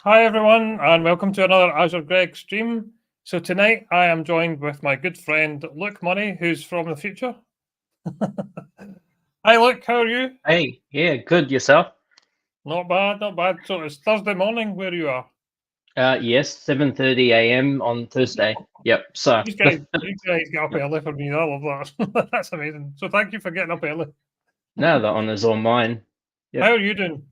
Hi everyone, and welcome to another Azure Greg stream. So tonight I am joined with my good friend Luke Money, who's from the future. Hi Luke, how are you? Hey, yeah, good yourself. Not bad, not bad. So it's Thursday morning where you are. Yes, 7:30 a.m. on Thursday. Yep. So You guys get up early for me. I love that. That's amazing. So thank you for getting up early. no, the honor's all mine. How Yep. are you doing?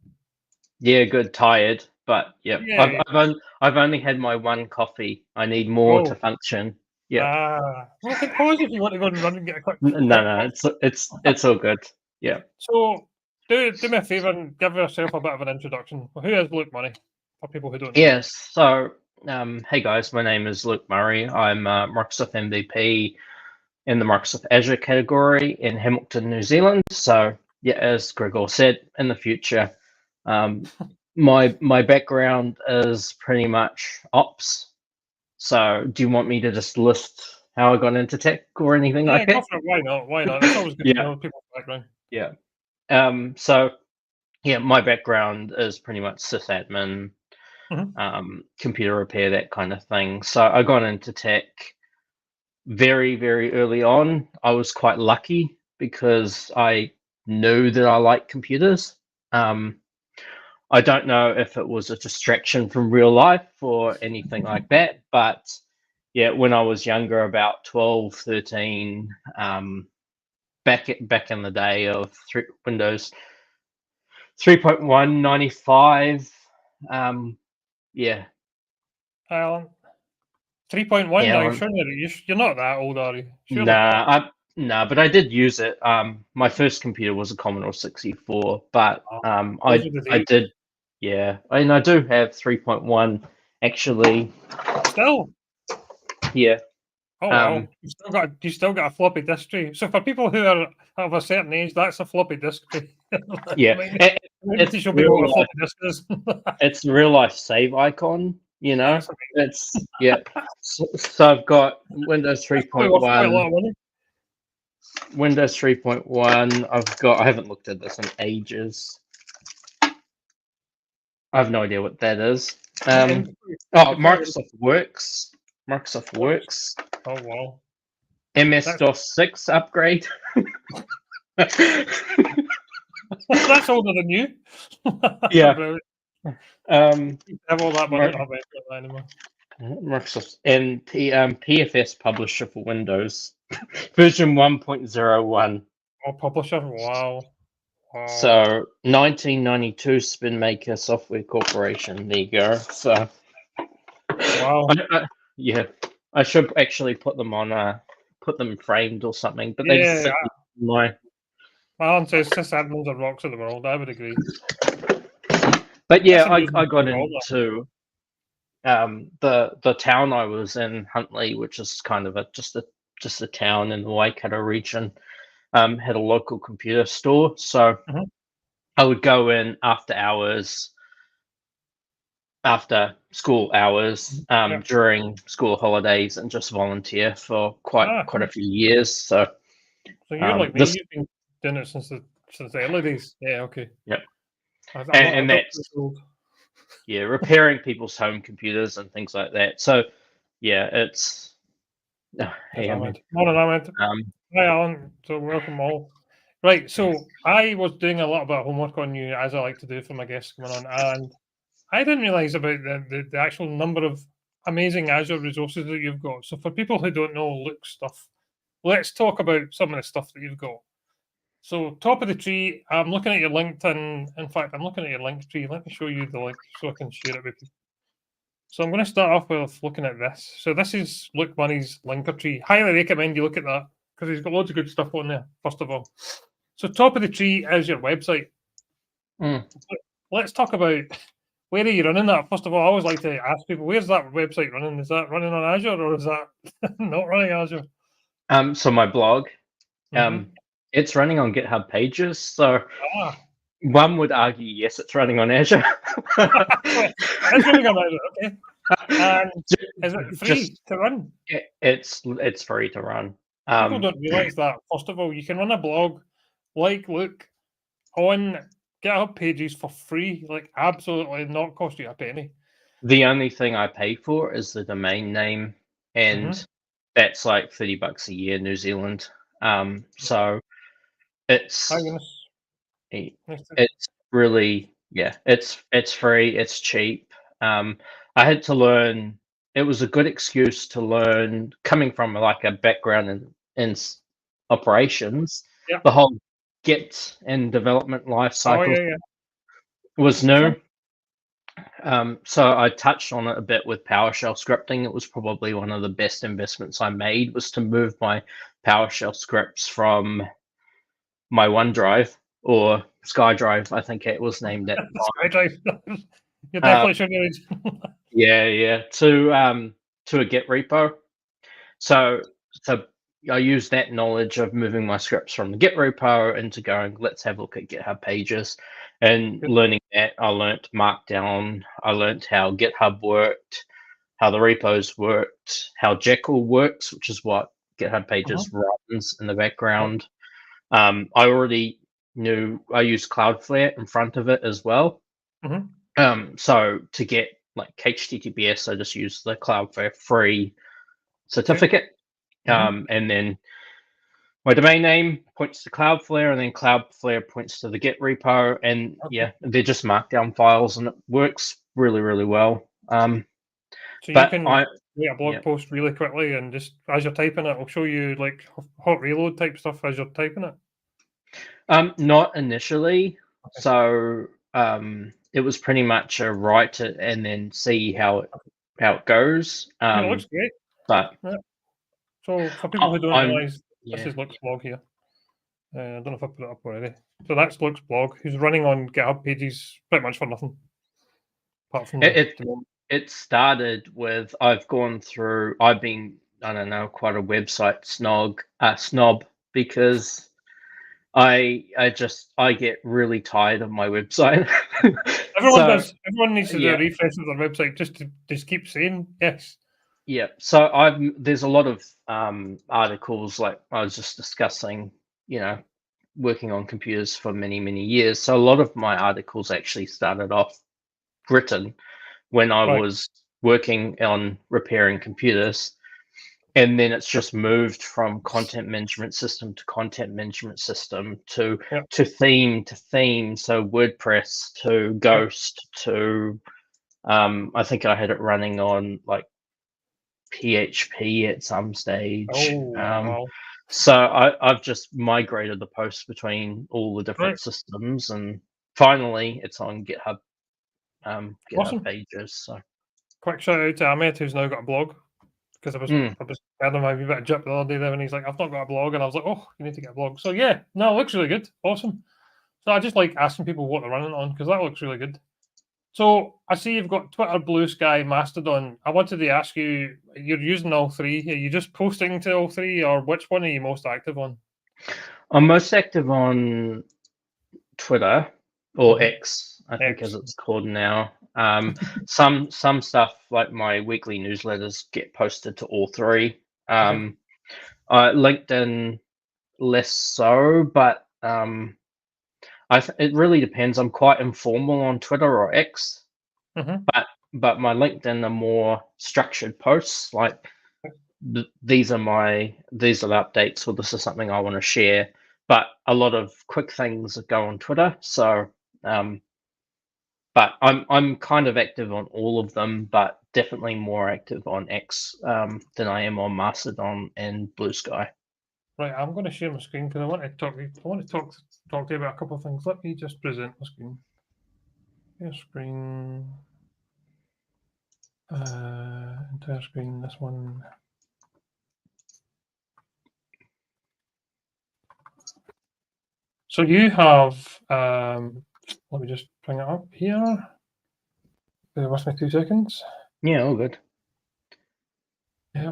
Yeah, good. Tired, but yep. I've Yeah. I've, on, I've only had my one coffee. I need more to Oh. function. Yep. Well, hit pause if you want to go and run and get a quick No, quick no, coffee. it's all good. Yeah. So do me a favour and give yourself a bit of an introduction. Who is Luke Money for people who don't know? Yes. So, hey guys, my name is Luke Murray. I'm Microsoft MVP in the Microsoft Azure category in Hamilton, New Zealand. So, yeah, as Gregor said, in the future, um, my background is pretty much ops. So, do you want me to just list how I got into tech or anything Yeah, like go that? for it. Why not? Why not? It's always good to Yeah, know people's background. yeah. So yeah, my background is pretty much sysadmin, Mhm. computer repair, that kind of thing. So I got into tech very, very early on. I was quite lucky because I knew that I liked computers. Um, I don't know if it was a distraction from real life or anything like that, but yeah, when I was younger, about 12, 13, back in the day of Windows 3.1, 95, yeah, Alan, 3.1 now. yeah, Surely you're not that old, are you? Surely not. nah, but I did use it. My first computer was a Commodore 64, but Oh, those are the I days. did, yeah, and I do have 3.1 actually. Still. Yeah, Oh um, wow. You still got a floppy disk tray. So for people who are of a certain age, that's a floppy disk tray. yeah, We need it's to show people real what a life. floppy disk is. It's a real life save icon. You know, That's amazing. it's yeah. So I've got Windows That's probably worth quite a 3.1. lot of money. Windows 3.1. I haven't looked at this in ages. I have no idea what that is. And Oh, before you Microsoft works. Works. Oh wow. That's MS-DOS 6 upgrade. that's older than you. Yeah. Brilliant. Um, Have all that money. Mi- I bet not anymore. Microsoft and PFS publisher for Windows version 1.01. Oh, publisher. Wow. Wow. So 1992 Spin Maker Software Corporation. There you go. So Wow. yeah, I should actually put them framed or something, but they just Yeah. sit in my. Alan says sysadmins are rocks of the world. I would agree. But That's yeah, amazing I to got do all that. into the town I was in, Huntley, which is kind of just a town in the Waikato region. Had a local computer store, so Mhm. I would go in after hours, after school hours, Yeah. during school holidays, and just volunteer for quite a Cool. few years. So So you're like me. this, You've been doing it since the early days. Yeah. Okay. yeah, I'm not. I'm and not too that's old. yeah, repairing people's home computers and things like that. So yeah, it's Yes, hey, I mean, Morning, Ahmed. um, Hi, Alan. So welcome all. Right. So I was doing a little bit of homework on you, as I like to do for my guests coming on, and I didn't realize about the actual number of amazing Azure resources that you've got. So for people who don't know Luke's stuff, let's talk about some of the stuff that you've got. So top of the tree, I'm looking at your LinkedIn. In fact, I'm looking at your link tree. Let me show you the link so I can share it with you. So I'm going to start off with looking at this. So this is Luke Money's linker tree. Highly recommend you look at that because he's got loads of good stuff on there, first of all. So top of the tree is your website. mm, Let's talk about where are you running that? First of all, I always like to ask people, where's that website running? Is that running on Azure or is that not running Azure? so my blog, Mm-hmm. um, it's running on GitHub Pages. So Ah, one would argue, yes, it's running on Azure. it's running on Azure. Okay. And is it free Just to run? it's free to run. People Um, don't realize that. First of all, you can run a blog like Luke on GitHub Pages for free, like absolutely not cost you a penny. The only thing I pay for is the domain name, and that's like $30 a year, New Zealand. So My it's goodness. Nice to- it's really, yeah, it's free, it's cheap. I had to learn. It was a good excuse to learn, coming from like a background in operations. Yeah. The whole Git and development life Oh, cycle yeah. was For sure. new. So I touched on it a bit with PowerShell scripting. It was probably one of the best investments I made, was to move my PowerShell scripts from my OneDrive, or SkyDrive, I think it was named at the SkyDrive. You're time. definitely sure it is. Yeah, to a Git repo. So I used that knowledge of moving my scripts from the Git repo into going, let's have a look at GitHub pages, and Good. learning that. I learnt Markdown. I learnt how GitHub worked, how the repos worked, how Jekyll works, which is what GitHub pages runs in the background. I already knew I used Cloudflare in front of it as well. So to get like HTTPS, I just use the Cloudflare free certificate. And then my domain name points to Cloudflare, and then Cloudflare points to the Git repo. And yeah, they're just Markdown files, and it works really, really well. So you But can I, write a blog post really quickly, and just as you're typing it, it'll show you like hot reload type stuff as you're typing it. not initially. So it was pretty much a write it and then see how it goes. Yeah, it looks great. But Yeah. So for people who don't I'm realise, this yeah. is Luke's blog here. I don't know if I put it up already. So that's Luke's blog, who's running on GitHub pages pretty much for nothing, apart from It started with, I've been, I don't know, quite a website snob, because I get really tired of my website. everyone So does. Everyone needs to do a yeah, refresh of their website just to just keep saying yes. yeah. So there's a lot of articles, like I was just discussing, working on computers for many, many years. So a lot of my articles actually started off written when I Right. was working on repairing computers. And then it's just moved from content management system to content management system to Yep. theme to theme. So WordPress to Ghost to I think I had it running on like PHP at some stage. Oh wow. So I've just migrated the posts between all the Right. different systems, and finally it's on GitHub Awesome. pages. So Quick shout out to Ahmed, who's now got a blog. Because I was had him a wee bit of jip the other day there, and he's like, I've not got a blog, and I was like, oh, you need to get a blog. So yeah, no, it looks really good. Awesome. So I just like asking people what they're running on, because that looks really good. So I see you've got Twitter, Blue Sky, Mastodon. I wanted to ask you, you're using all three. Are you just posting to all three, or which one are you most active on? I'm most active on Twitter, or X, I think, as X. it's called now. Some stuff like my weekly newsletters get posted to all three. LinkedIn less so, but it really depends. I'm quite informal on Twitter or X, but my LinkedIn are more structured posts. Like these are the updates, or this is something I want to share. But a lot of quick things go on Twitter. So, but I'm kind of active on all of them, but definitely more active on X than I am on Mastodon and Blue Sky. Right, I'm going to share my screen because I want to talk. I want to talk to you about a couple of things. Let me just present my screen. Share screen. Entire screen. This one. So you have. Let me just bring it up here. Bear with me 2 seconds. Yeah, all good. Yeah.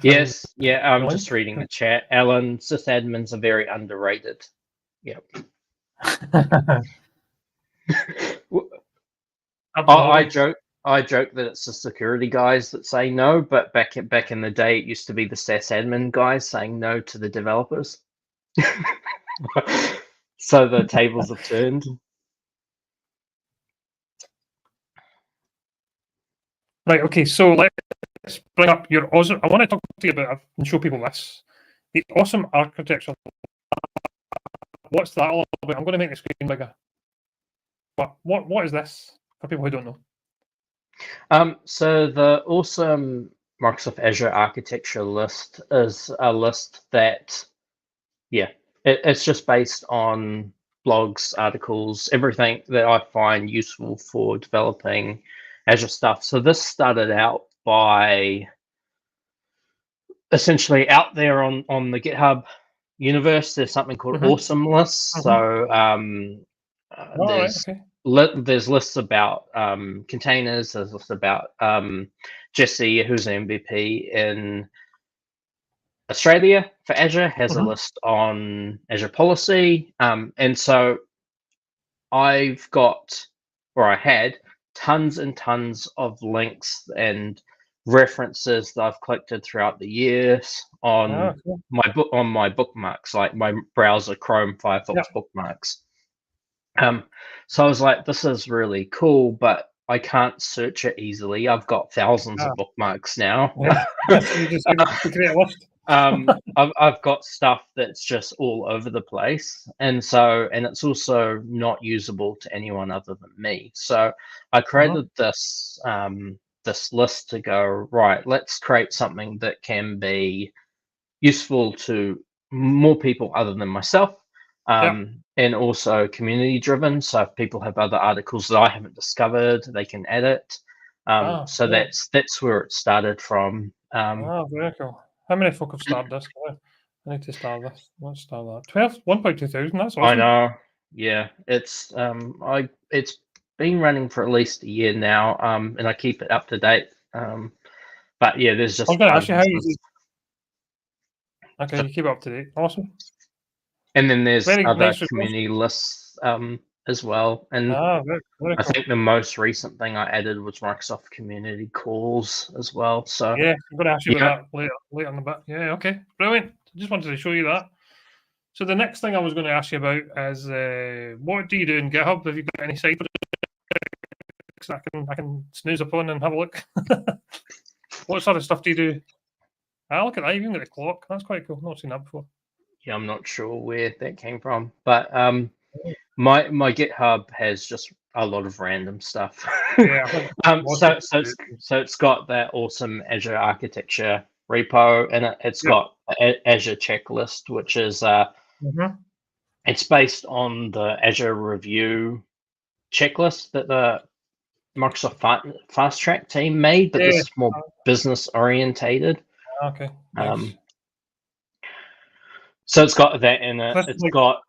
Yes, yeah. I'm just reading the chat. Alan, sysadmins are very underrated. Yep. I joke that it's the security guys that say no, but back in the day, it used to be the sysadmin guys saying no to the developers. So the tables have turned. Right. Okay. So let's bring up your awesome. I want to talk to you about and show people this. The awesome architecture. What's that all about? I'm going to make the screen bigger. But what is this for people who don't know? So the awesome Microsoft Azure architecture list is a list that, it's just based on blogs, articles, everything that I find useful for developing Azure stuff. So this started out by essentially out there on the GitHub universe. There's something called awesome lists. So there's Okay. there's lists about containers. There's lists about Jesse, who's an MVP in Australia for Azure, has a list on Azure policy. And so I had tons and tons of links and references that I've collected throughout the years on Cool. my bookmarks, like my browser, Chrome, Firefox bookmarks. So I was like, this is really cool, but I can't search it easily. I've got thousands of bookmarks now. So you just create a list. I've got stuff that's just all over the place, and it's also not usable to anyone other than me. So I created this this list to go, right, let's create something that can be useful to more people other than myself, and also community driven. So if people have other articles that I haven't discovered, they can edit. So Cool. that's where it started from. Very cool. How many folk have started this? I need to start this. Let's start that. 1.2 thousand. That's awesome. I know. Yeah, it's been running for at least a year now, and I keep it up to date. But yeah, there's just. I'm going to ask you how easy. Okay, you keep it up to date. Awesome. And then there's Very other nice community lists as well. And very I cool. think the most recent thing I added was Microsoft Community Calls as well. So yeah, I'm going to ask you about that later in the bit. Yeah, okay, brilliant. Just wanted to show you that. So the next thing I was going to ask you about is what do you do in GitHub? Have you got any side projects I can snooze upon and have a look? What sort of stuff do you do? Look at that. You even got the clock. That's quite cool. I've not seen that before. Yeah, I'm not sure where that came from, but my GitHub has just a lot of random stuff. Yeah. So it's got that awesome Azure architecture repo, and it's got Azure checklist, which is it's based on the Azure review checklist that the Microsoft Fast Track team made, but this is more business orientated. Okay. Nice. So it's got that in it. It's got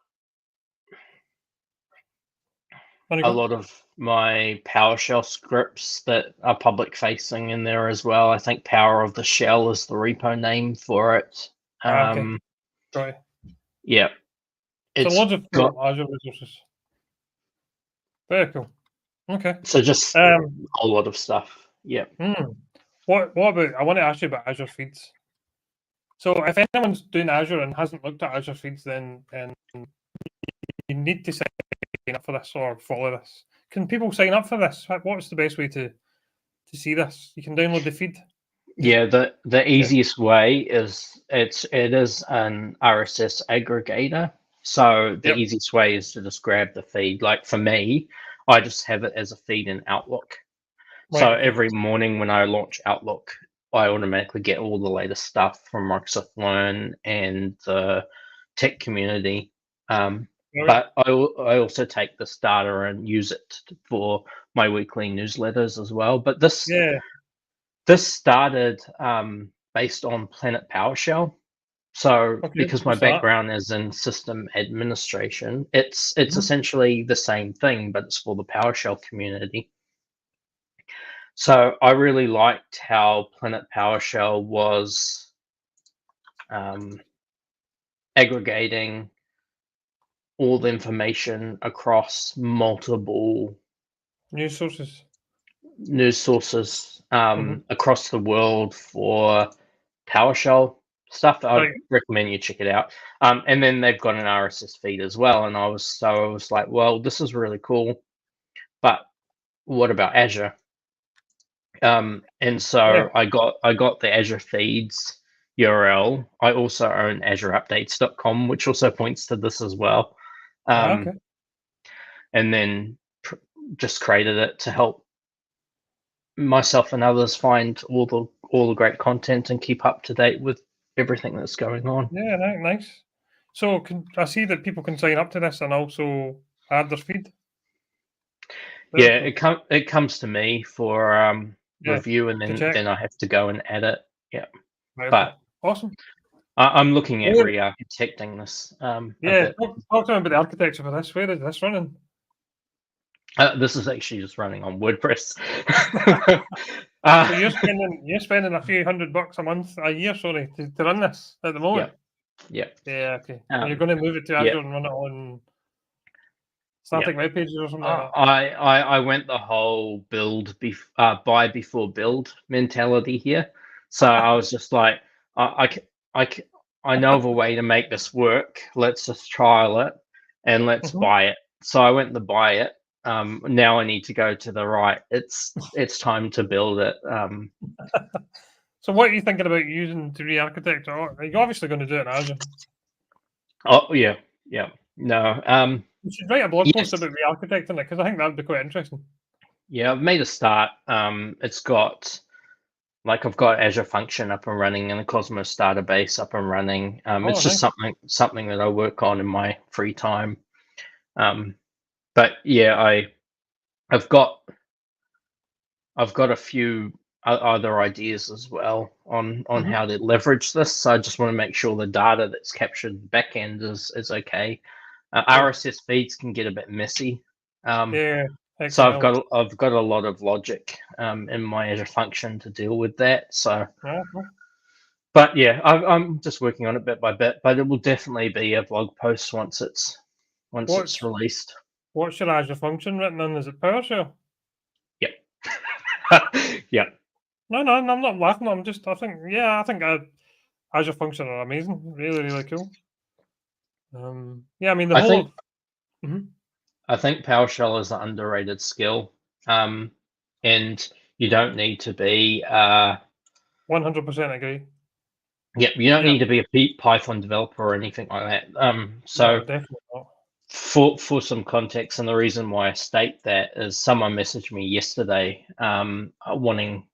a lot of my PowerShell scripts that are public facing in there as well. I think Power of the Shell is the repo name for it. Sorry. Yeah. It's lots of Azure resources. Very cool. Okay. So just a whole lot of stuff. Yeah. What about? I want to ask you about Azure Feeds. So if anyone's doing Azure and hasn't looked at Azure Feeds, then you need to sign up for this or follow this. Can people sign up for this? What's the best way to see this? You can download the feed. Yeah, the easiest way is it is an RSS aggregator. So the easiest way is to just grab the feed. Like for me, I just have it as a feed in Outlook. So every morning when I launch Outlook, I automatically get all the latest stuff from Microsoft Learn and the tech community. But I also take this data and use it for my weekly newsletters as well. But this started based on Planet PowerShell. So because my background is in system administration, it's essentially the same thing, but it's for the PowerShell community. So I really liked how Planet PowerShell was aggregating all the information across multiple news sources across the world for PowerShell stuff. I'd recommend you check it out. And then they've got an RSS feed as well. And I was like, well, this is really cool. But what about Azure? And so I got the Azure Feeds URL. I also own AzureUpdates.com, which also points to this as well. Okay. And then just created it to help myself and others find all the great content and keep up to date with everything that's going on. Yeah, nice. So I see that people can sign up to this and also add their feed? Yeah, Cool. it comes to me for Yeah, review, and to check. then I have to go and add it. Yeah, Right, okay. but Awesome. I'm looking at Where, re-architecting this a yeah, bit. talk to me about the architecture for this. Where is this running? This is actually just running on WordPress. So you're spending a few $100 a month, a year, sorry, to run this at the moment. Yeah. Yeah, okay. And you're going to move it to Yeah. Azure and run it on Yeah. static web pages or something like that. I went the whole buy before build mentality here. So I was just like, I know of a way to make this work. Let's just trial it and let's buy it. So I went to buy it. Now I need to go to the right. It's time to build it. So what are you thinking about using to re-architect? You're obviously going to do it in Azure. Oh yeah. No. You should write a blog Yes. post about re-architecting it, because I think that would be quite interesting. Yeah, I've made a start. It's got I've got Azure Function up and running and the Cosmos database up and running. It's just Nice. something that I work on in my free time. But yeah, I've got a few other ideas as well on how to leverage this. So I just want to make sure the data that's captured back end is okay. RSS feeds can get a bit messy. Yeah, So XML. I've got a lot of logic in my Azure Function to deal with that. So, Cool. but yeah, I'm just working on it bit by bit. But it will definitely be a blog post once it's released. What's your Azure function written in? Is it PowerShell? Yep. Yeah. No, I'm not laughing. I think Azure function are amazing. Really, really cool. Yeah, I mean, the I whole think of. Mhm. I think PowerShell is an underrated skill, and you don't need to be 100% agree. you don't Yeah, need to be a Python developer or anything like that. So no, definitely not. for some context, and the reason why I state that is someone messaged me yesterday wanting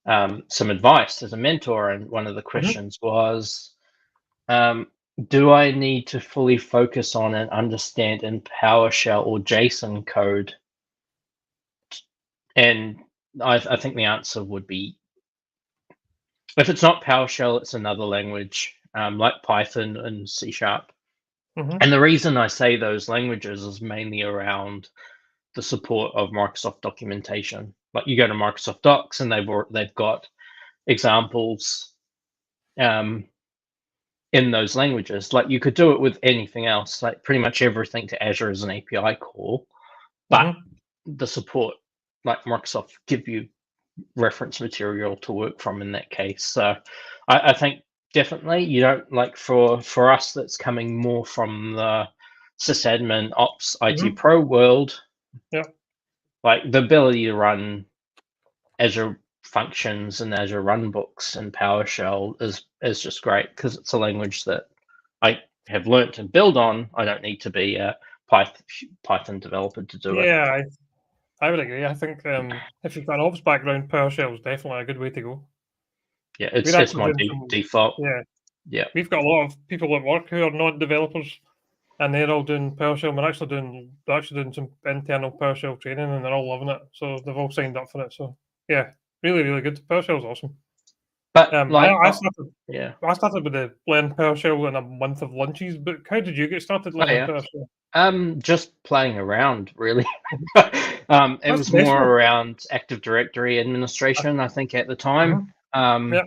some advice as a mentor, and one of the questions was, do I need to fully focus on and understand in PowerShell or JSON code? And I think the answer would be, if it's not PowerShell, it's another language like Python and C#. And the reason I say those languages is mainly around the support of Microsoft documentation. Like you go to Microsoft Docs and they've got examples in those languages. Like you could do it with anything else. Like pretty much everything to Azure is an API call, but the support, like Microsoft, give you reference material to work from in that case. So I think definitely you don't, like for us that's coming more from the sysadmin ops IT pro world. Yeah. Like the ability to run Azure functions and Azure runbooks and PowerShell is just great because it's a language that I have learnt and build on. I don't need to be a Python developer to do it. Yeah, I would agree. I think if you've got an ops background, PowerShell is definitely a good way to go. Yeah, We're it's actually my doing some. default. Yeah, Yeah. we've got a lot of people at work who are not developers, and they're all doing PowerShell. They're actually doing some internal PowerShell training, and they're all loving it. So they've all signed up for it. So yeah, really, really good. PowerShell's awesome. But yeah. I started with the learn PowerShell in a month of lunches. But how did you get started Oh learning yeah. PowerShell? Just playing around, really. It That's was the best more one. around Active Directory administration, I think, at the time. Yeah.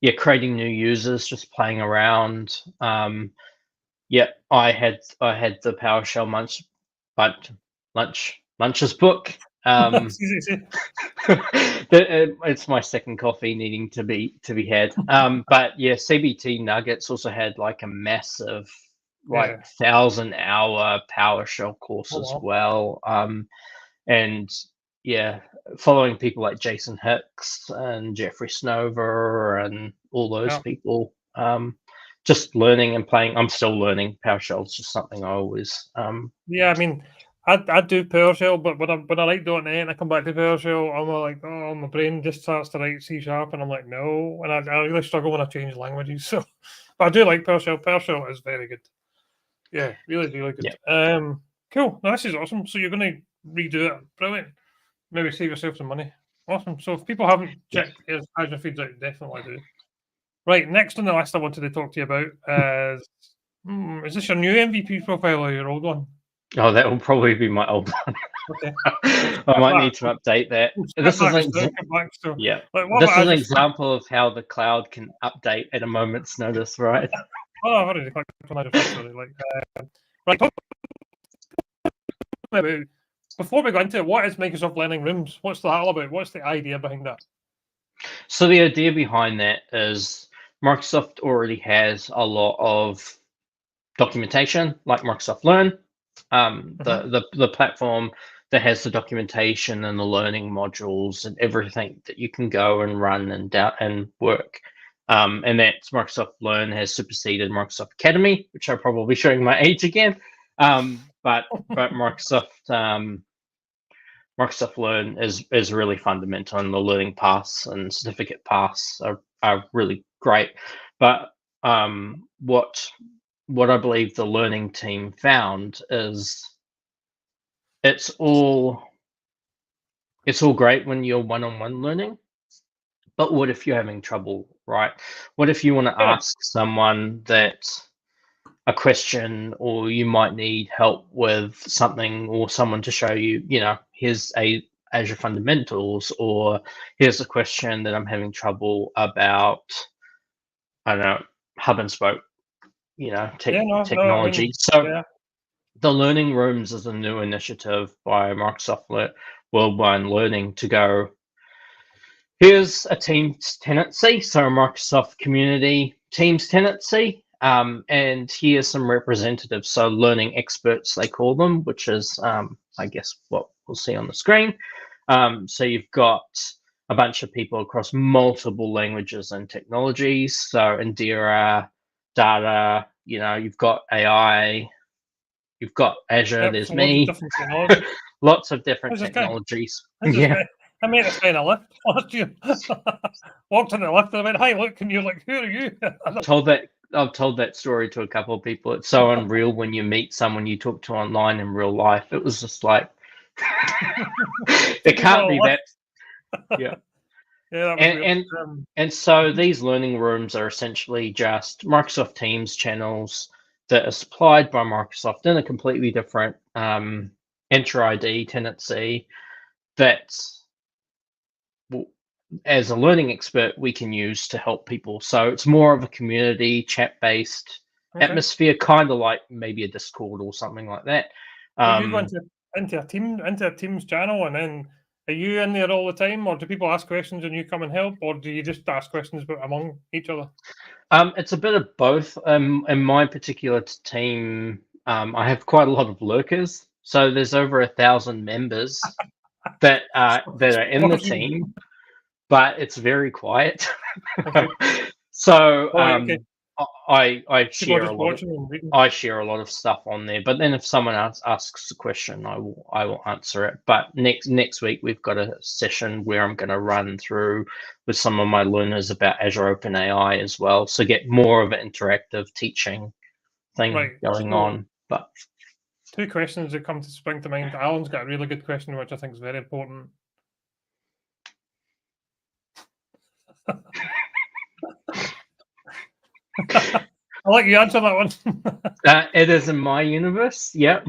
Yeah, creating new users, just playing around. Yeah, I had the PowerShell lunches book. It's easy to say. It's my second coffee needing to be had. But yeah, CBT Nuggets also had like a massive, like Yeah. 1,000-hour PowerShell course Oh as wow. well. And following people like Jason Hicks and Jeffrey Snover and all those Yeah. people. Just learning and playing. I'm still learning. PowerShell is just something I always. Yeah, I mean, I do PowerShell, but when I write .NET and I come back to PowerShell, I'm like, oh, my brain just starts to write C#, and I'm like, no, and I really struggle when I change languages. So, but I do like PowerShell. PowerShell is very good. Yeah, really, really good. Yeah. Cool. No, this is awesome. So you're going to redo it. Brilliant. Maybe save yourself some money. Awesome. So if people haven't checked his Azure feeds out, definitely do. Right, next on the list I wanted to talk to you about is this your new MVP profile or your old one? Oh, that will probably be my old one. Okay. I might need to update that. This is an Like, example of how the cloud can update at a moment's notice, right? Oh, I've already clicked on Azure Feeds, sorry. Right. Before we go into it, what is Microsoft Learning Rooms? What's that all about? What's the idea behind that? So the idea behind that is Microsoft already has a lot of documentation, like Microsoft Learn, the platform that has the documentation and the learning modules and everything that you can go and run and work. And that's Microsoft Learn has superseded Microsoft Academy, which I'm probably showing my age again. But Microsoft Learn is really fundamental, and the learning paths and certificate paths are really great. But what I believe the learning team found is it's all great when you're one-on-one learning, but what if you're having trouble, right? What if you want to ask someone that a question, or you might need help with something, or someone to show you, here's a Azure fundamentals, or here's a question that I'm having trouble about, I don't know, hub and spoke, technology. The Learning Rooms is a new initiative by Microsoft Worldwide Learning to go, here's a Teams tenancy, so a Microsoft Community Teams tenancy, and here's some representatives, so learning experts they call them, which is, I guess, what we'll see on the screen. So you've got a bunch of people across multiple languages and technologies, so Indira, data, you've got AI, you've got Azure, there's me, lots of different technologies. I made us in a lift last year. Walked in the lift and I went, "Hi, look," and you're like, "Who are you?" I've told that story to a couple of people. It's so unreal when you meet someone you talk to online in real life. It was just like, it can't be that. Yeah. Yeah, and so these learning rooms are essentially just Microsoft Teams channels that are supplied by Microsoft in a completely different Enter ID tenancy that's, as a learning expert, we can use to help people. So it's more of a community chat-based atmosphere, kind of like maybe a Discord or something like that. You go into a Teams channel, and then are you in there all the time, or do people ask questions and you come and help, or do you just ask questions among each other? It's a bit of both. In my particular team, I have quite a lot of lurkers. So there's over 1,000 members that are in the team, but it's very quiet. So I share a lot of stuff on there. But then if someone asks a question, I will answer it. But next week we've got a session where I'm going to run through with some of my learners about Azure OpenAI as well. So get more of an interactive teaching thing going on. But two questions that come to spring to mind. Alan's got a really good question, which I think is very important. I'll let you answer that one. It is in my universe. Yep.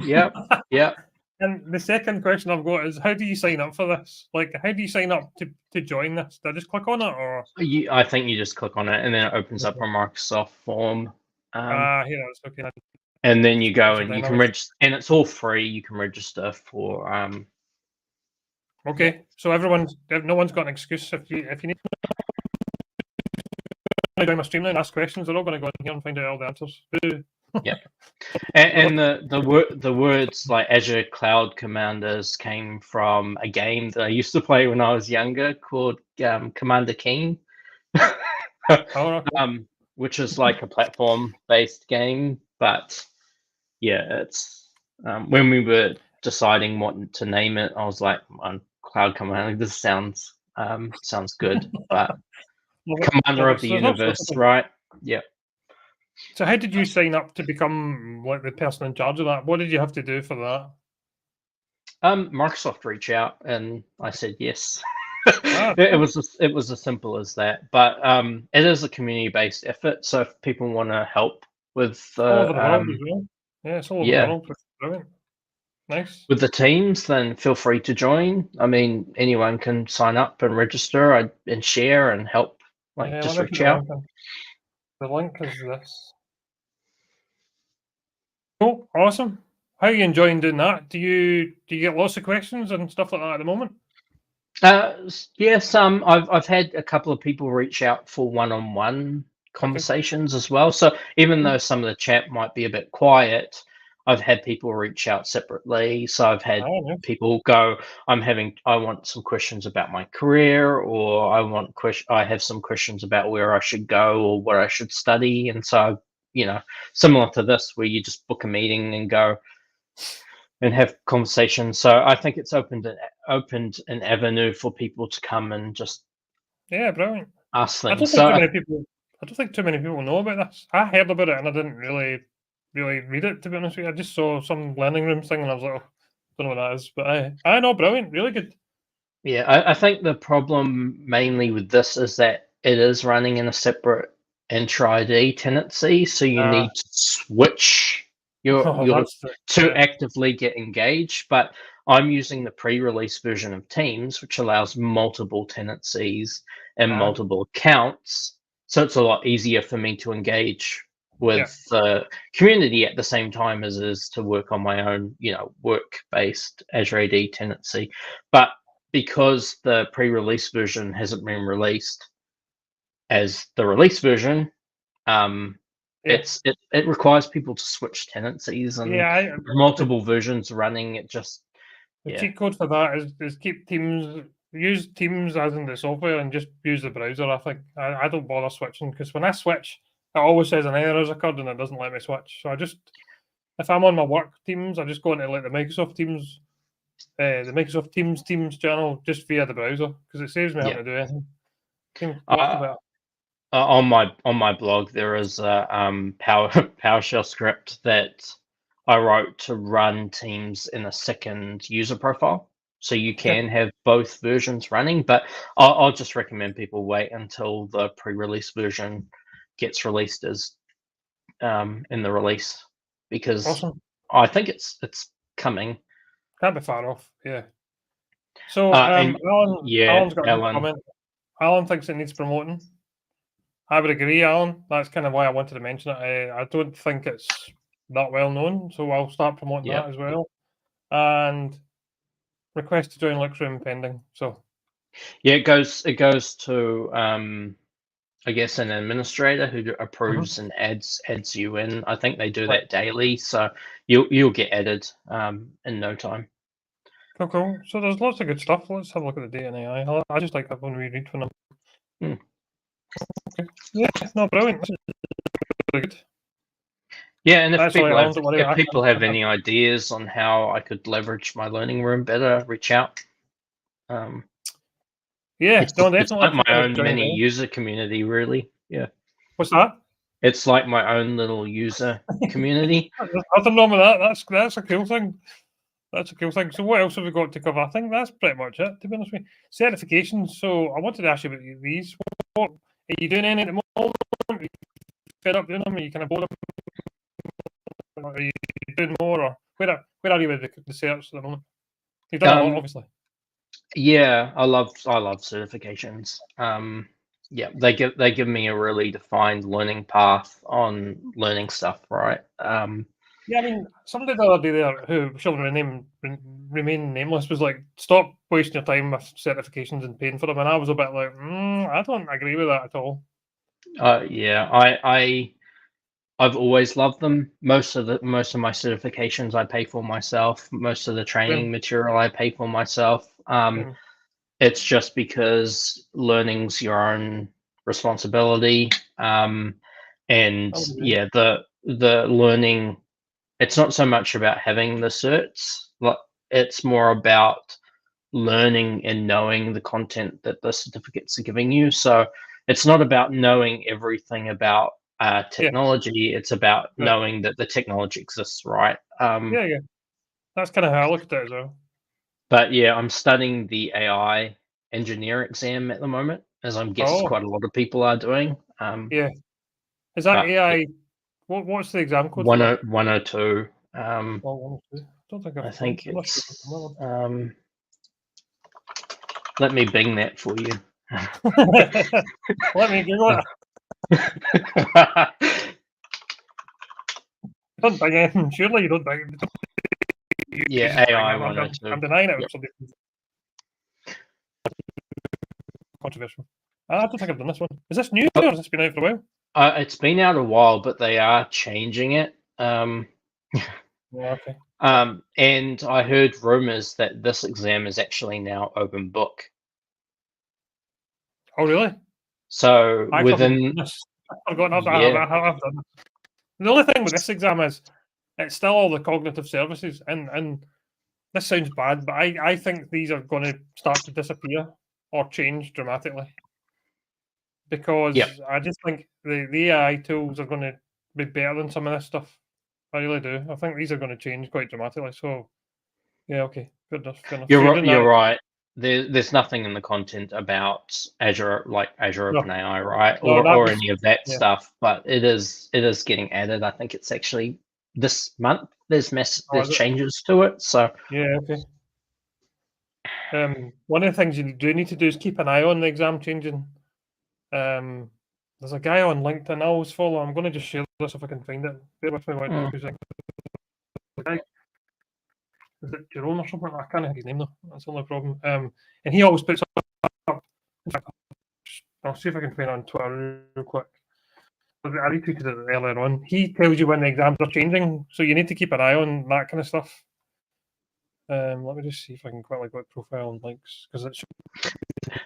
And the second question I've got is, how do you sign up for this? Like, how do you sign up to join this? Do I just click on it, or? I think you just click on it, and then it opens up a Microsoft form. Here it's okay. And then you go and you can register, and it's all free. You can register for. Okay, so no one's got an excuse if you need to join my stream now and ask questions. They're all going to go in here and find out all the answers. Yeah. And the words like Azure Cloud Commanders came from a game that I used to play when I was younger called Commander Keen, Oh, okay. which is like a platform-based game. But yeah, it's when we were deciding what to name it, I was like, Cloud Commander. This sounds good, but Love it. Commander Love it. of the So there's all sorts Universe, of things. right? Yeah. So how did you sign up to become like the person in charge of that? What did you have to do for that? Microsoft reached out and I said yes. Ah, It was as simple as that. But it is a community based effort. So if people want to help with all over the world as well. Yeah, it's all over the yeah, world, which is brilliant. Nice. with the teams, then feel free to join. I mean, anyone can sign up and register and share and help. Like Yeah, let just me put reach the out. link in. The link is this. Cool, awesome. How are you enjoying doing that? Do you get lots of questions and stuff like that at the moment? Yes, I've had a couple of people reach out for one-on-one Okay. conversations as well. So even Cool. though some of the chat might be a bit quiet, I've had people reach out separately. So I've had Oh, nice. people go, I want some questions about my career, or I have some questions about where I should go or what I should study. And so, similar to this, where you just book a meeting and go and have conversations. So I think it's opened an avenue for people to come and just Yeah, brilliant. ask I things. don't think So too many people. I don't think too many people know about this. I heard about it and I didn't really read it, to be honest with you. I just saw some learning rooms thing and I was like, oh, don't know what that is. But I know, brilliant, really good. yeah, I think the problem mainly with this is that it is running in a separate intra-ID tenancy, so you Ah, need to switch oh, your that's the to yeah, actively get engaged. But I'm using the pre-release version of Teams, which allows multiple tenancies and ah, multiple accounts, so it's a lot easier for me to engage yeah, with the community at the same time as it is to work on my own, work-based Azure AD tenancy. But because the pre-release version hasn't been released as the release version, um, yeah, it requires people to switch tenancies and yeah. The, multiple versions running. It just the yeah cheat code for that is keep Teams use Teams as in the software and just use the browser. I think I don't bother switching because when I switch, it always says an error has occurred and it doesn't let me switch. So I just if I'm on my work Teams, I just go into like the Microsoft Teams channel just via the browser because it saves me yeah. having to do anything. Seems a lot Uh, better. on my blog there is a PowerShell script that I wrote to run Teams in a second user profile. So you Okay, can have both versions running, but I'll just recommend people wait until the pre-release version gets released as in the release because awesome. I think it's coming. Can't be far off. Yeah. So And yeah, Alan's got a good Alan. comment. Alan thinks it needs promoting. I would agree, Alan. That's kind of why I wanted to mention it. I don't think it's that well known, so I'll start promoting Yeah, that as well. And request to join Linkroom pending. So yeah. It goes to I guess an administrator who mhm. approves and adds you in. I think they do Right, that daily, so you'll get added in no time. cool, cool. So there's lots of good stuff. Let's have a look at the data and AI. I just like having we read from them. Hmm. Okay. Yeah, no, brilliant. This is really good. Yeah, and if Sorry, people Alan, have don't worry. if people have any ideas on how I could leverage my learning room better, reach out. Um, Yeah, no, it's definitely. like If you my want to own join mini in. user community, really. Yeah, What's that? it's like my own little user community. There's nothing wrong with that. That's a cool thing. That's a cool thing. So what else have we got to cover? I think that's pretty much it, to be honest with you. Certifications. So I wanted to ask you about these. What are you doing any at the moment? Are you fed up doing them? Are you kind of bored of them? Are you doing more? Or where are you with the certs at the moment? You've done a lot, Um, obviously. yeah, I love certifications. Yeah, they give me a really defined learning path on learning stuff, right? Yeah, I mean, somebody the other day there who shall remain nameless was like, stop wasting your time with certifications and paying for them. And I was a bit like, I don't agree with that at all. Yeah, I I've always loved them. Most of my certifications I pay for myself. Most of the training material I pay for myself. It's just because learning's your own responsibility. And yeah, the learning, it's not so much about having the certs, but it's more about learning and knowing the content that the certificates are giving you. So it's not about knowing everything about technology. It's about knowing that the technology exists, right? Yeah. That's kind of how I look at it as well. But yeah, I'm studying the AI engineer exam at the moment, as I'm guessing quite a lot of people are doing. Yeah. Is that AI? What's the exam code for that? 102. Well, 102. Don't think I I've think I'm not sure it's. if I'm Let me bing that for you. Let me Google it. Don't bang it. Surely you don't bang it. Yeah, AI 102. I'm denying it. Yep. Something controversial. I don't think I've done this one. Is this new or has this been out for a while? It's been out a while, but they are changing it. Okay. And I heard rumors that this exam is actually now open book. Oh, really? So within, I've forgotten. yeah, I've done this. The only thing with this exam is it's still all the cognitive services, and this sounds bad, but I think these are going to start to disappear or change dramatically because I just think the AI tools are going to be better than some of this stuff. I really do. I think these are going to change quite dramatically. So, yeah, okay, good enough. Good enough. You're right. There's nothing in the content about Azure, like Azure No. OpenAI, right, No, or any of that yeah. stuff. But it is getting added. I think it's actually this month. There's changes to it. So yeah, okay. One of the things you do need to do is keep an eye on the exam changing. There's a guy on LinkedIn I always follow. I'm going to just share this if I can find it. Bear with me one second. The guy, is it Jerome or something? I can't think his name though. That's the only problem. And he always puts up. In fact, I'll see if I can find it on Twitter real quick. I retweeted it earlier on. He tells you when the exams are changing, so you need to keep an eye on that kind of stuff. Let me just see if I can quickly go to profile and links because it's.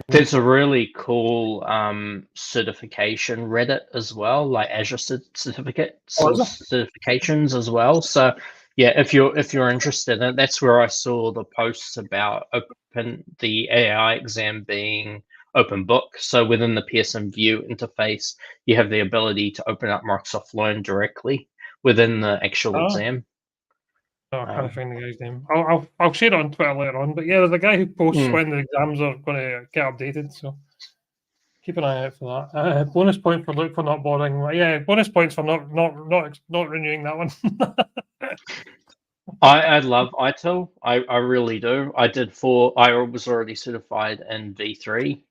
There's a really cool certification Reddit as well, like Azure certificates or certifications as well. So yeah, if you're interested, and that's where I saw the posts about the AI exam being open book. So within the Pearson View interface, you have the ability to open up Microsoft Learn directly within the actual exam. Oh, I can't find the guy's name. I'll share it on Twitter later on. But yeah, there's a guy who posts when the exams are going to get updated. So keep an eye out for that. Bonus point for Luke for not bothering. Yeah, bonus points for not renewing that one. I love ITIL. I really do. I was already certified in V3,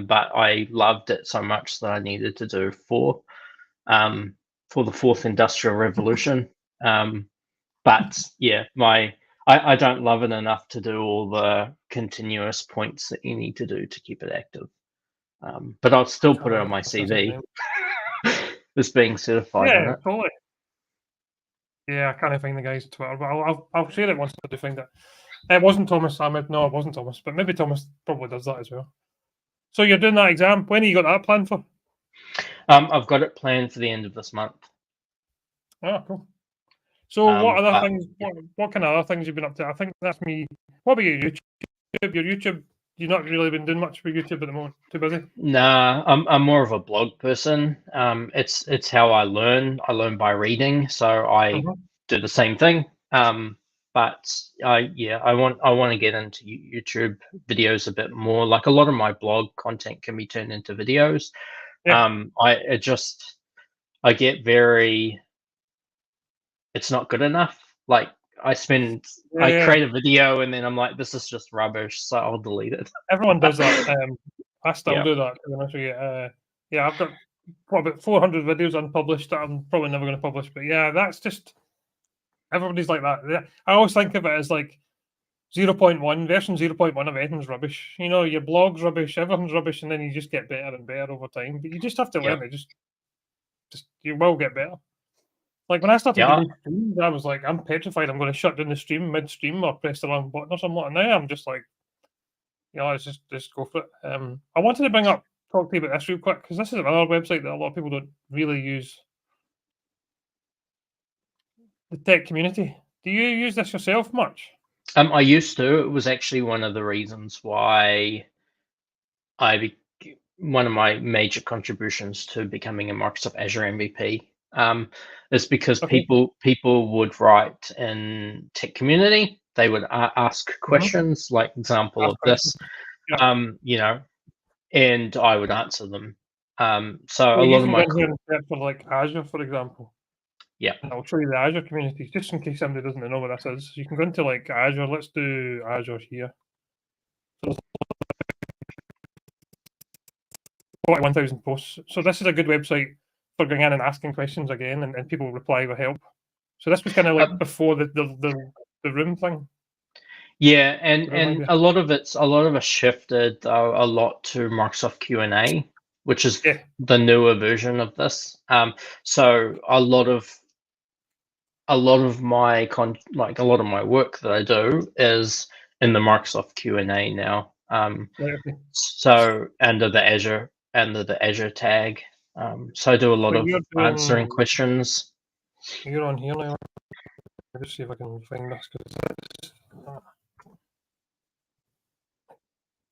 but I loved it so much that I needed to do 4 for the 4th Industrial Revolution. But yeah, I don't love it enough to do all the continuous points that you need to do to keep it active. But I'll still put it on my CV as being certified in it. Totally. Yeah, I can't find the guy's Twitter, but I'll share it once I do find it. It wasn't Thomas Ahmed. No, it wasn't Thomas, but maybe Thomas probably does that as well. So you're doing that exam. When have you got that planned for? I've got it planned for the end of this month. Oh, cool. So what other things? What kind of other things you've been up to? I think that's me. What about your YouTube? Your YouTube, you've not really been doing much for YouTube at the moment. Too busy. Nah, I'm more of a blog person. It's how I learn. I learn by reading, so I do the same thing. But I want to get into YouTube videos a bit more. Like a lot of my blog content can be turned into videos. I get very. It's not good enough. Like I create a video and then I'm like, this is just rubbish, so I'll delete it. Everyone does that. I still do that. To be honest with you. Yeah, I've got about 400 videos unpublished that I'm probably never going to publish. But yeah, that's just everybody's like that. I always think of it as like 0.1 version 0.1 of everything's rubbish. You know, your blog's rubbish, everything's rubbish, and then you just get better and better over time. But you just have to learn it. Just you will get better. Like when I started Yeah. doing streams, I was like, I'm petrified. I'm going to shut down the stream midstream or press the wrong button or something. And now I'm just like, let's just go for it. I wanted to talk to you about this real quick because this is another website that a lot of people don't really use. The tech community. Do you use this yourself much? I used to. It was actually one of the reasons why one of my major contributions to becoming a Microsoft Azure MVP is because Okay. people would write in tech community. They would ask questions, like example Ask of questions. this, Yeah. and I would answer them. So Well, a you lot of can go my in here and search for like Azure, for example. yeah. And I'll show you the Azure community, just in case somebody doesn't know what this is. You can go into like Azure. Let's do Azure here. So 41,000 posts. So this is a good website for going in and asking questions again, and people reply with help. So this was kind of like before the room thing. Yeah, and a lot of it's shifted a lot to Microsoft Q&A, which is the newer version of this. So a lot of my work that I do is in the Microsoft Q&A now. So under the Azure tag. So I do a lot of answering questions. You're on here now. Let's see if I can find this.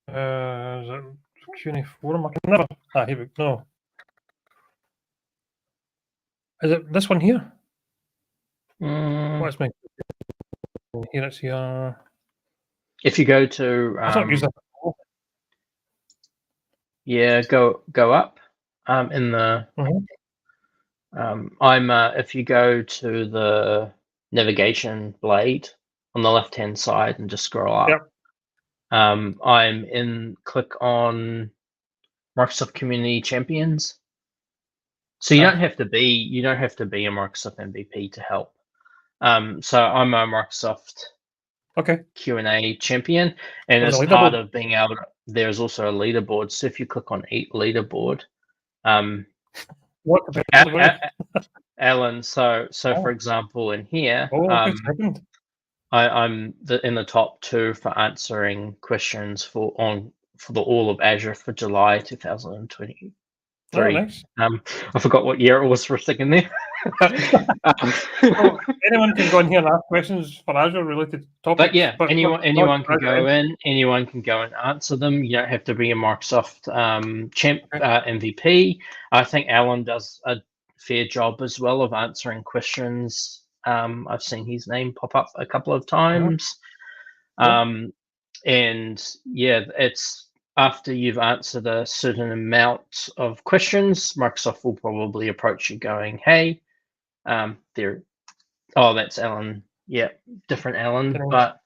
Is it Q&A forum? I can never. Here we go. No. Is it this one here? What's my here? It's here. If you go to I don't use that. Yeah, go up in the if you go to the navigation blade on the left hand side and just scroll up. Click on Microsoft Community Champions. So you don't have to be a Microsoft MVP to help. So I'm a Microsoft Q&A champion, and as part of being able to, there's also a leaderboard. So if you click on Eat Leaderboard, Alan. So for example, in here, I'm in the top 2 for answering questions for all of Azure for July 2023. Oh, nice. I forgot what year it was for a second there. So anyone can go in here and ask questions for Azure related topics. But yeah, anyone can go in. Anyone can go and answer them. You don't have to be a Microsoft MVP. I think Alan does a fair job as well of answering questions. I've seen his name pop up a couple of times. And yeah, it's after you've answered a certain amount of questions, Microsoft will probably approach you going, hey, that's Alan. Yeah, different Alan, but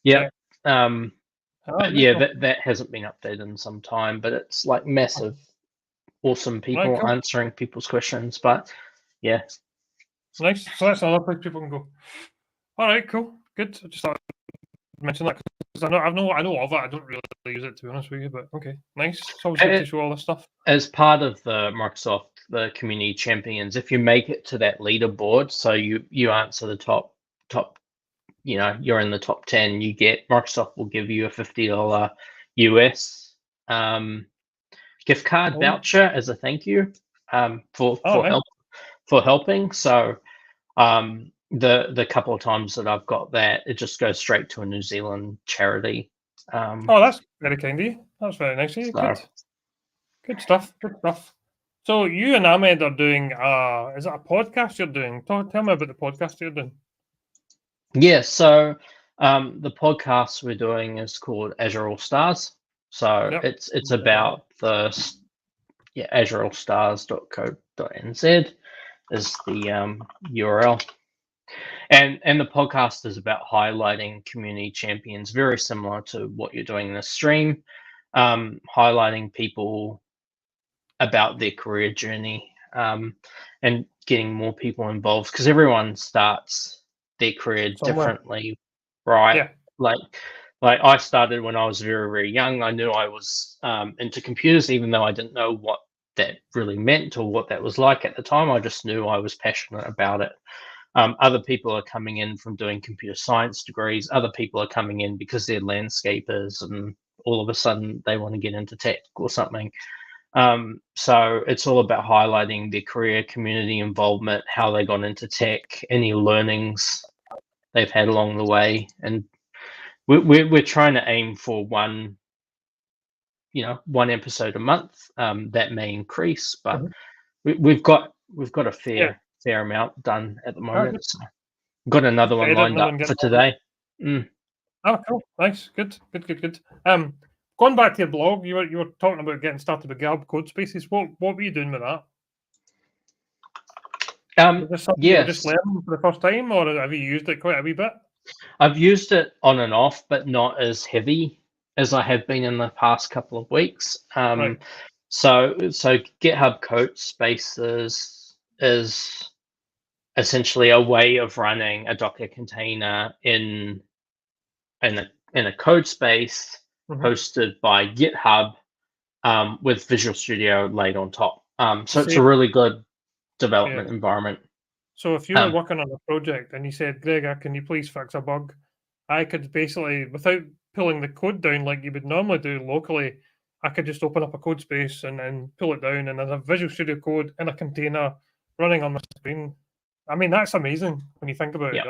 yeah. That hasn't been updated in some time, but it's like massive, awesome people answering people's questions. But yeah, nice. So that's another place people can go. All right, cool, good. I just thought I'd mention that because I know of it. I don't really use it, to be honest with you, but okay, nice. It's always good to show all this stuff. As part of the community champions, if you make it to that leaderboard, so you answer the top, you're in the top 10, Microsoft will give you a $50 US gift card voucher as a thank you for helping. So the couple of times that I've got that, it just goes straight to a New Zealand charity. That's very kind of you. That's very nice of you. Good stuff. Good stuff. So you and Ahmed are doing is it a podcast you're doing? Tell me about the podcast you're doing. Yeah, so the podcast we're doing is called Azure All Stars. So it's about the azureallstars.co.nz is the URL. And the podcast is about highlighting community champions, very similar to what you're doing in this stream, highlighting people about their career journey and getting more people involved, because everyone starts their career differently, right? Like I started when I was very, very young. I knew I was into computers, even though I didn't know what that really meant or what that was like at the time. I just knew I was passionate about it. Other people are coming in from doing computer science degrees. Other people are coming in because they're landscapers and all of a sudden they want to get into tech or something. So it's all about highlighting their career, community involvement, how they got into tech, any learnings they've had along the way. And we're trying to aim for one episode a month. That may increase, but we've got a fair amount done at the moment. So got another one lined up for today. Oh, cool, nice, good. Going back to your blog, you were talking about getting started with GitHub code spaces. What were you doing with that? Was this something you were just learning for the first time, or have you used it quite a wee bit? I've used it on and off, but not as heavy as I have been in the past couple of weeks. Right. So GitHub code spaces is essentially a way of running a Docker container in a code space hosted by GitHub with Visual Studio laid on top. So it's a really good development environment. So if you were working on a project and you said, Greg, can you please fix a bug? I could basically, without pulling the code down like you would normally do locally, I could just open up a code space and then pull it down, and there's a Visual Studio Code in a container running on the screen. I mean, that's amazing when you think about it.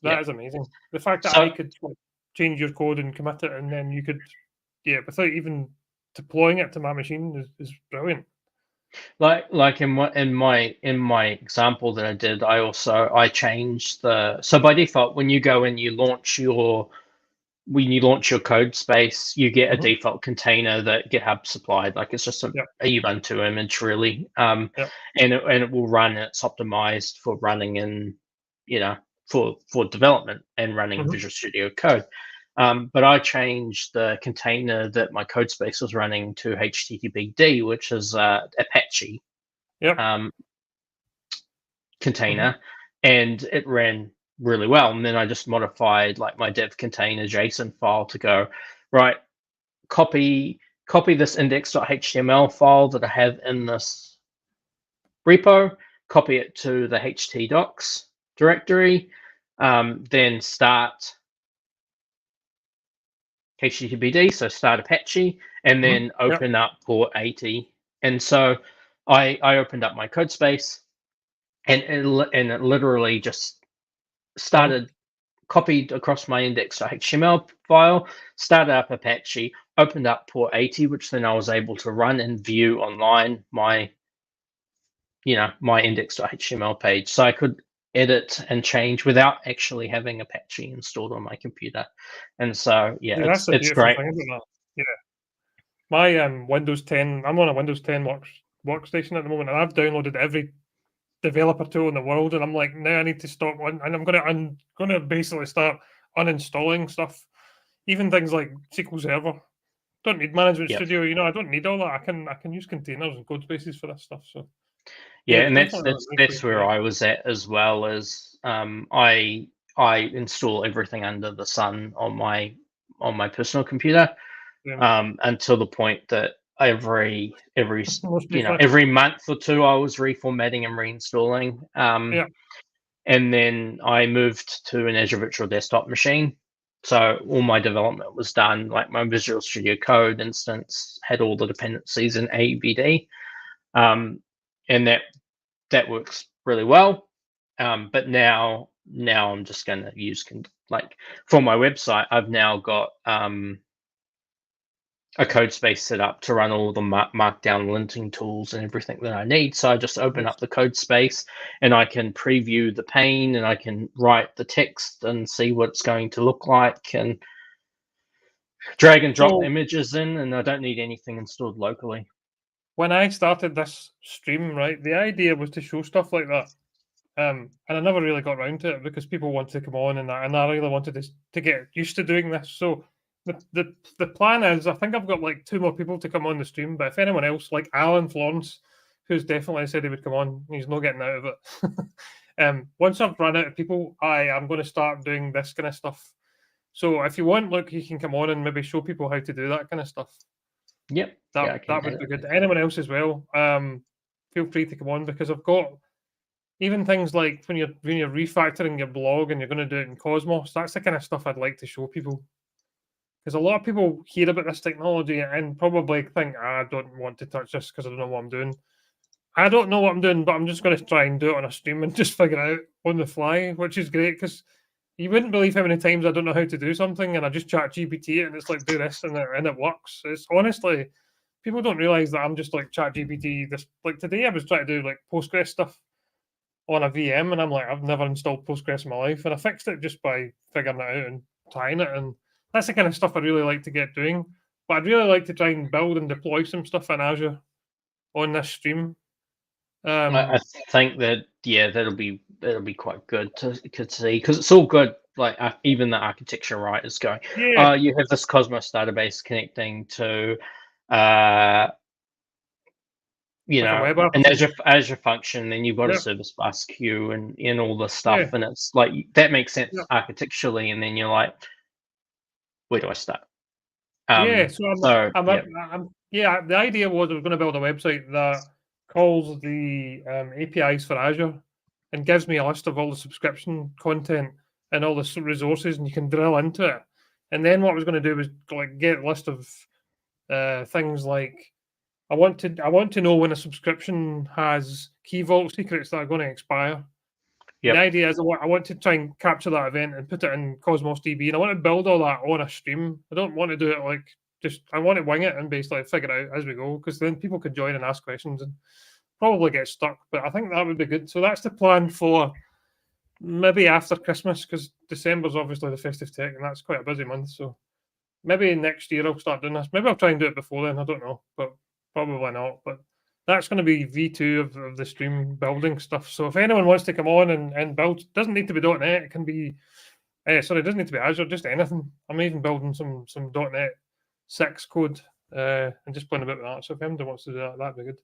That is amazing. The fact that I could change your code and commit it, and then you could, without even deploying it to my machine is brilliant. Like in my example that I did, I changed so by default when you go and you launch your code space, you get a default container that GitHub supplied. Like it's just a Ubuntu image really, and it will run. It's optimized for running in, for development and running Visual Studio Code. But I changed the container that my code space was running to HTTPD, which is Apache container, and it ran really well. And then I just modified like my dev container JSON file to go, right, copy this index.html file that I have in this repo, copy it to the htdocs directory, then start HTTPD, so start Apache, and then open up port 80. And so I opened up my code space, and it literally just started, copied across my index.html file, started up Apache, opened up port 80, which then I was able to run and view online my index.html page. So I could edit and change without actually having Apache installed on my computer. And so it's great. My Windows 10, I'm on a Windows 10 workstation at the moment, and I've downloaded every developer tool in the world, and I'm like, now I need to stop one, and I'm gonna basically start uninstalling stuff, even things like SQL Server. Don't need Management Studio, I don't need all that. I can use containers and code spaces for this stuff. So and that's where I was at as well. As I install everything under the sun on my personal computer, until the point that every month or two I was reformatting and reinstalling. And then I moved to an Azure Virtual Desktop machine. So all my development was done, like my Visual Studio Code instance had all the dependencies in AVD. And that works really well. But now I'm just going to use, like for my website, I've now got a code space set up to run all the markdown linting tools and everything that I need. So I just open up the code space and I can preview the pane and I can write the text and see what it's going to look like and drag and drop images in, and I don't need anything installed locally. When I started this stream, right, the idea was to show stuff like that. And I never really got around to it because people wanted to come on and I really wanted to get used to doing this. So the plan is, I think I've got like 2 more people to come on the stream, but if anyone else, like Alan Florence, who's definitely said he would come on, he's not getting out of it. Once I've run out of people, I'm going to start doing this kind of stuff. So if you want, look, you can come on and maybe show people how to do that kind of stuff. Yep. Yeah, I can That add would be it. good. Anyone else as well, feel free to come on, because I've got even things like when you're refactoring your blog and you're going to do it in Cosmos. That's the kind of stuff I'd like to show people, because a lot of people hear about this technology and probably think, I don't want to touch this because I don't know what I'm doing. I don't know what I'm doing, but I'm just going to try and do it on a stream and just figure it out on the fly, which is great, because you wouldn't believe how many times I don't know how to do something and I just chat GPT it and it's like, do this, and it works. It's honestly, people don't realize that I'm just like chat GPT. This, like today, I was trying to do like Postgres stuff on a VM, and I'm like, I've never installed Postgres in my life, and I fixed it just by figuring it out and trying it. And that's the kind of stuff I really like to get doing. But I'd really like to try and build and deploy some stuff in Azure on this stream. I think that that'll be quite good to see, because it's all good. Like even the architecture right is going. Yeah, You have this Cosmos database connecting to, uh, like a web an app. Azure function. Then you've got a Yeah, service bus queue and all this stuff, yeah, and it's like that makes sense yeah, architecturally. And then you're like, where do I start? yeah. So So yeah, yeah. The idea was I was going to build a website that calls the APIs for Azure and gives me a list of all the subscription content and all the resources, and you can drill into it. And then what I was going to do was like get a list of things like I want to know when a subscription has key vault secrets that are going to expire. And the yep, idea is I want to try and capture that event and put it in Cosmos DB, and I want to build all that on a stream. I don't want to do it like just I want to wing it and basically figure it out as we go, because then people could join and ask questions and probably get stuck. But I think that would be good. So that's the plan for maybe after Christmas, because December's obviously the festive tech, and that's quite a busy month. So maybe next year I'll start doing this. Maybe I'll try and do it before then. I don't know, but probably not. But that's going to be V2 of the stream building stuff. So if anyone wants to come on and build, doesn't need to be .NET. It can be, sorry, it doesn't need to be Azure. Just anything. I'm even building some .NET 6 code and just playing about with that. So if anyone wants to do that, that'd be good.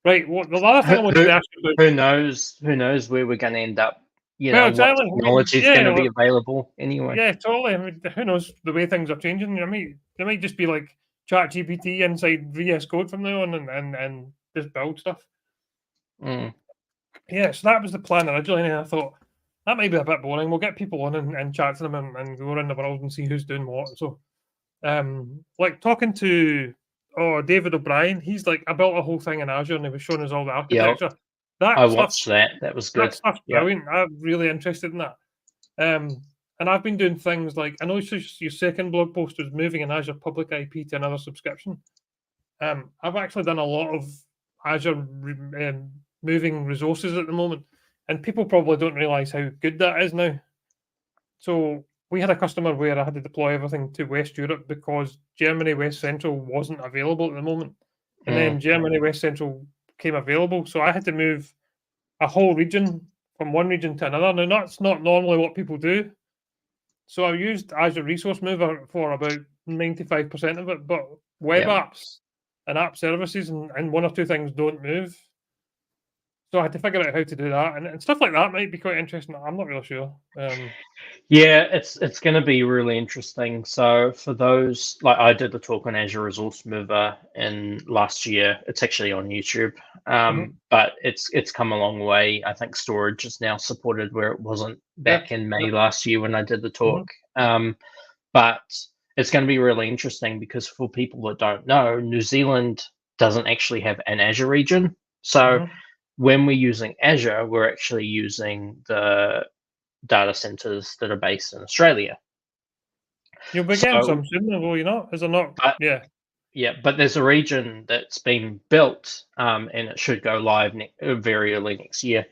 Right. Well, the other thing I wanted to ask you about. who knows? Who knows where we're going to end up? Well, What exactly. I mean, technology is going to be available anyway. yeah, totally. I mean, who knows the way things are changing? I mean, they might just be like Chat GPT inside VS Code from now on, and just build stuff. Mm. Yeah, so that was the plan originally, and I thought that might be a bit boring. We'll get people on and chat to them and go around the world and see who's doing what. So, like talking to David O'Brien, he's like, I built a whole thing in Azure, and he was showing us all the architecture. I That stuff, watched that. That was good. that stuff's brilliant. I'm really interested in that. And I've been doing things like, I know your second blog post was moving an Azure public IP to another subscription. I've actually done a lot of Azure moving resources at the moment, and people probably don't realize how good that is now. So we had a customer where I had to deploy everything to West Europe because Germany West Central wasn't available at the moment. And then Germany West Central came available. So I had to move a whole region from one region to another. Now, that's not normally what people do. So I used Azure Resource Mover for about 95% of it, but web apps and app services and one or two things don't move. So I had to figure out how to do that, and stuff like that might be quite interesting. I'm not really sure. Yeah, it's going to be really interesting. So for those, like I did the talk on Azure Resource Mover in last year. It's actually on YouTube, but it's come a long way. I think storage is now supported where it wasn't back in May last year when I did the talk. But it's going to be really interesting because for people that don't know, New Zealand doesn't actually have an Azure region. So when we're using Azure, we're actually using the data centers that are based in Australia. You'll be getting some soon, will you not? Is there not? Yeah, but there's a region that's been built, and it should go live very early next year.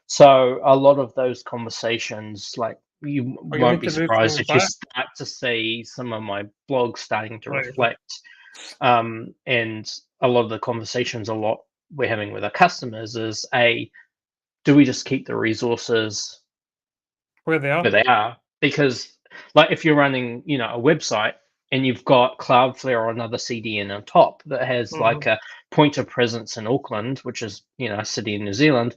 So a lot of those conversations, like you won't be surprised if you start to see some of my blogs starting to reflect, and a lot of the conversations we're having with our customers is do we just keep the resources where they are? Because like if you're running, a website and you've got Cloudflare or another CDN on top that has like a point of presence in Auckland, which is, a city in New Zealand,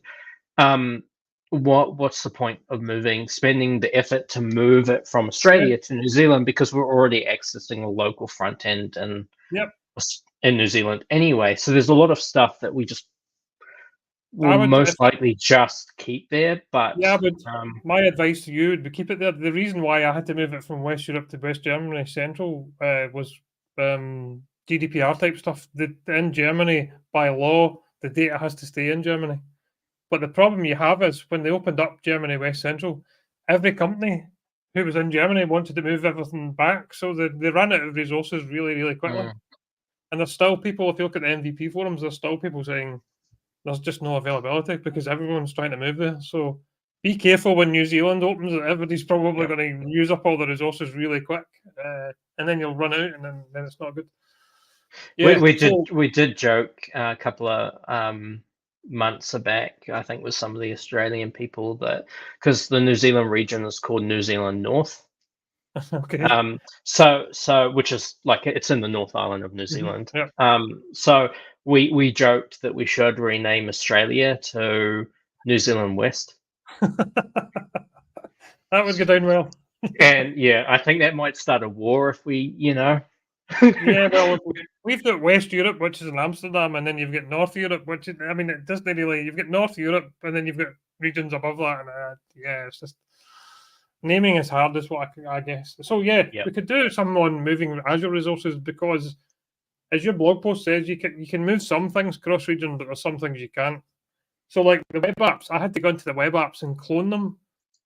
what's the point of spending the effort to move it from Australia to New Zealand because we're already accessing a local front end and in New Zealand anyway. So there's a lot of stuff that we just will I would, if, most likely just keep there. But yeah, but my advice to you would be keep it there. The reason why I had to move it from West Europe to West Germany Central was GDPR type stuff. In Germany, by law, the data has to stay in Germany. But the problem you have is when they opened up Germany West Central, every company who was in Germany wanted to move everything back, so they ran out of resources really, really quickly. And there's still people, if you look at the MVP forums, there's still people saying there's just no availability because everyone's trying to move there. So be careful when New Zealand opens. Everybody's probably going to use up all the resources really quick, and then you'll run out, and then it's not good. Yeah, we did joke a couple of months back, I think, with some of the Australian people that because the New Zealand region is called New Zealand North. Okay. So which is like it's in the North Island of New Zealand. So we joked that we should rename Australia to New Zealand West. That would go down well. And yeah, I think that might start a war if we, Yeah, well, we've got West Europe, which is in Amsterdam, and then you've got North Europe, which is, I mean, it doesn't really. You've got North Europe, and then you've got regions above that, and yeah, it's just naming is hard, is what I guess. So yeah, we could do some on moving Azure resources because, as your blog post says, you can move some things cross region, but there's some things you can't. So like the web apps, I had to go into the web apps and clone them,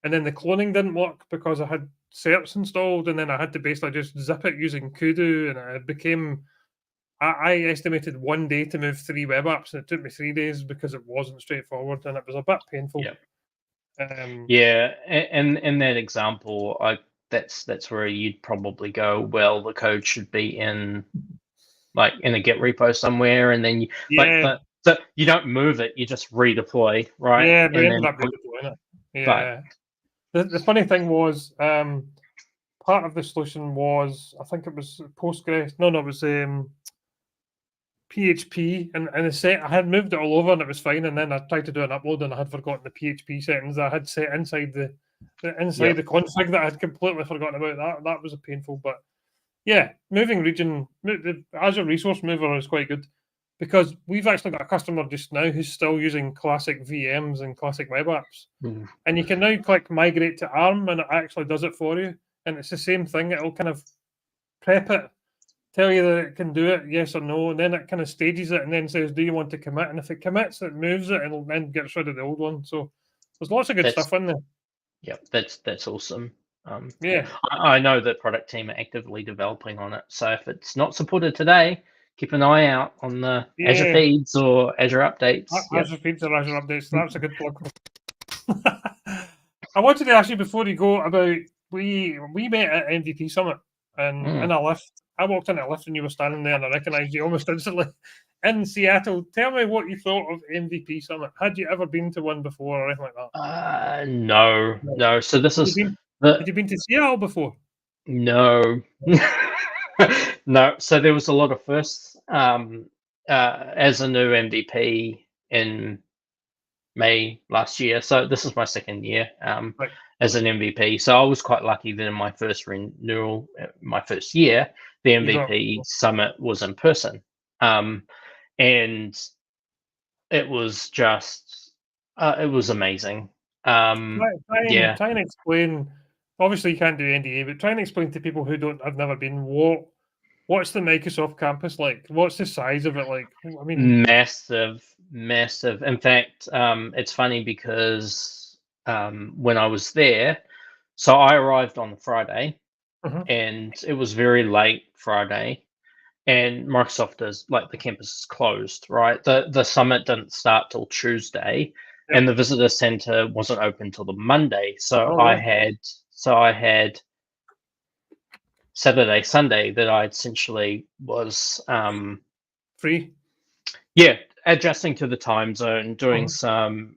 and then the cloning didn't work because I had certs installed, and then I had to basically just zip it using Kudu, and it became. I estimated 1 day to move 3 web apps, and it took me 3 days because it wasn't straightforward, and it was a bit painful. Yeah, and in that example, that's where you'd probably go. Well, the code should be in a Git repo somewhere, and then so you don't move it, you just redeploy, right? Yeah, we and ended up redeploying it. Yeah. The funny thing was, part of the solution was, I think it was Postgres. No, it was PHP, and the set I had moved it all over and it was fine. And then I tried to do an upload and I had forgotten the PHP settings that I had set inside the config that I had completely forgotten about. That was a painful, but yeah, moving region, the Azure Resource Mover is quite good because we've actually got a customer just now who's still using classic VMs and classic web apps, and you can now click migrate to ARM and it actually does it for you, and it's the same thing. It'll kind of prep it, tell you that it can do it, yes or no, and then it kind of stages it and then says, do you want to commit? And if it commits, it moves it and then gets rid of the old one. So there's lots of good stuff in there. Yep, that's awesome. Yeah, I know the product team are actively developing on it. So if it's not supported today, keep an eye out on the Azure feeds or Azure updates. Azure feeds or Azure updates. That's a good plug. I wanted to ask you before you go about we met at MVP Summit and in a lift. I walked in a lift and you were standing there and I recognised you almost instantly in Seattle. Tell me what you thought of MVP Summit. Had you ever been to one before or anything like that? No. So this is. Had you been to Seattle before? No. No. So there was a lot of firsts. As a new MVP in May last year. So this is my second year as an MVP. So I was quite lucky that in my first renewal, my first year, the MVP Summit was in person. And it was just, it was amazing. Try and explain. Obviously, you can't do NDA, but try and explain to people who have never been what's the Microsoft campus like? What's the size of it like? I mean, massive. In fact, it's funny because when I was there, so I arrived on the Friday, and it was very late Friday, and Microsoft is the campus is closed, right? The summit didn't start till Tuesday, and the visitor center wasn't open till the Monday. So I had Saturday, Sunday that I essentially was free. Yeah, adjusting to the time zone, doing some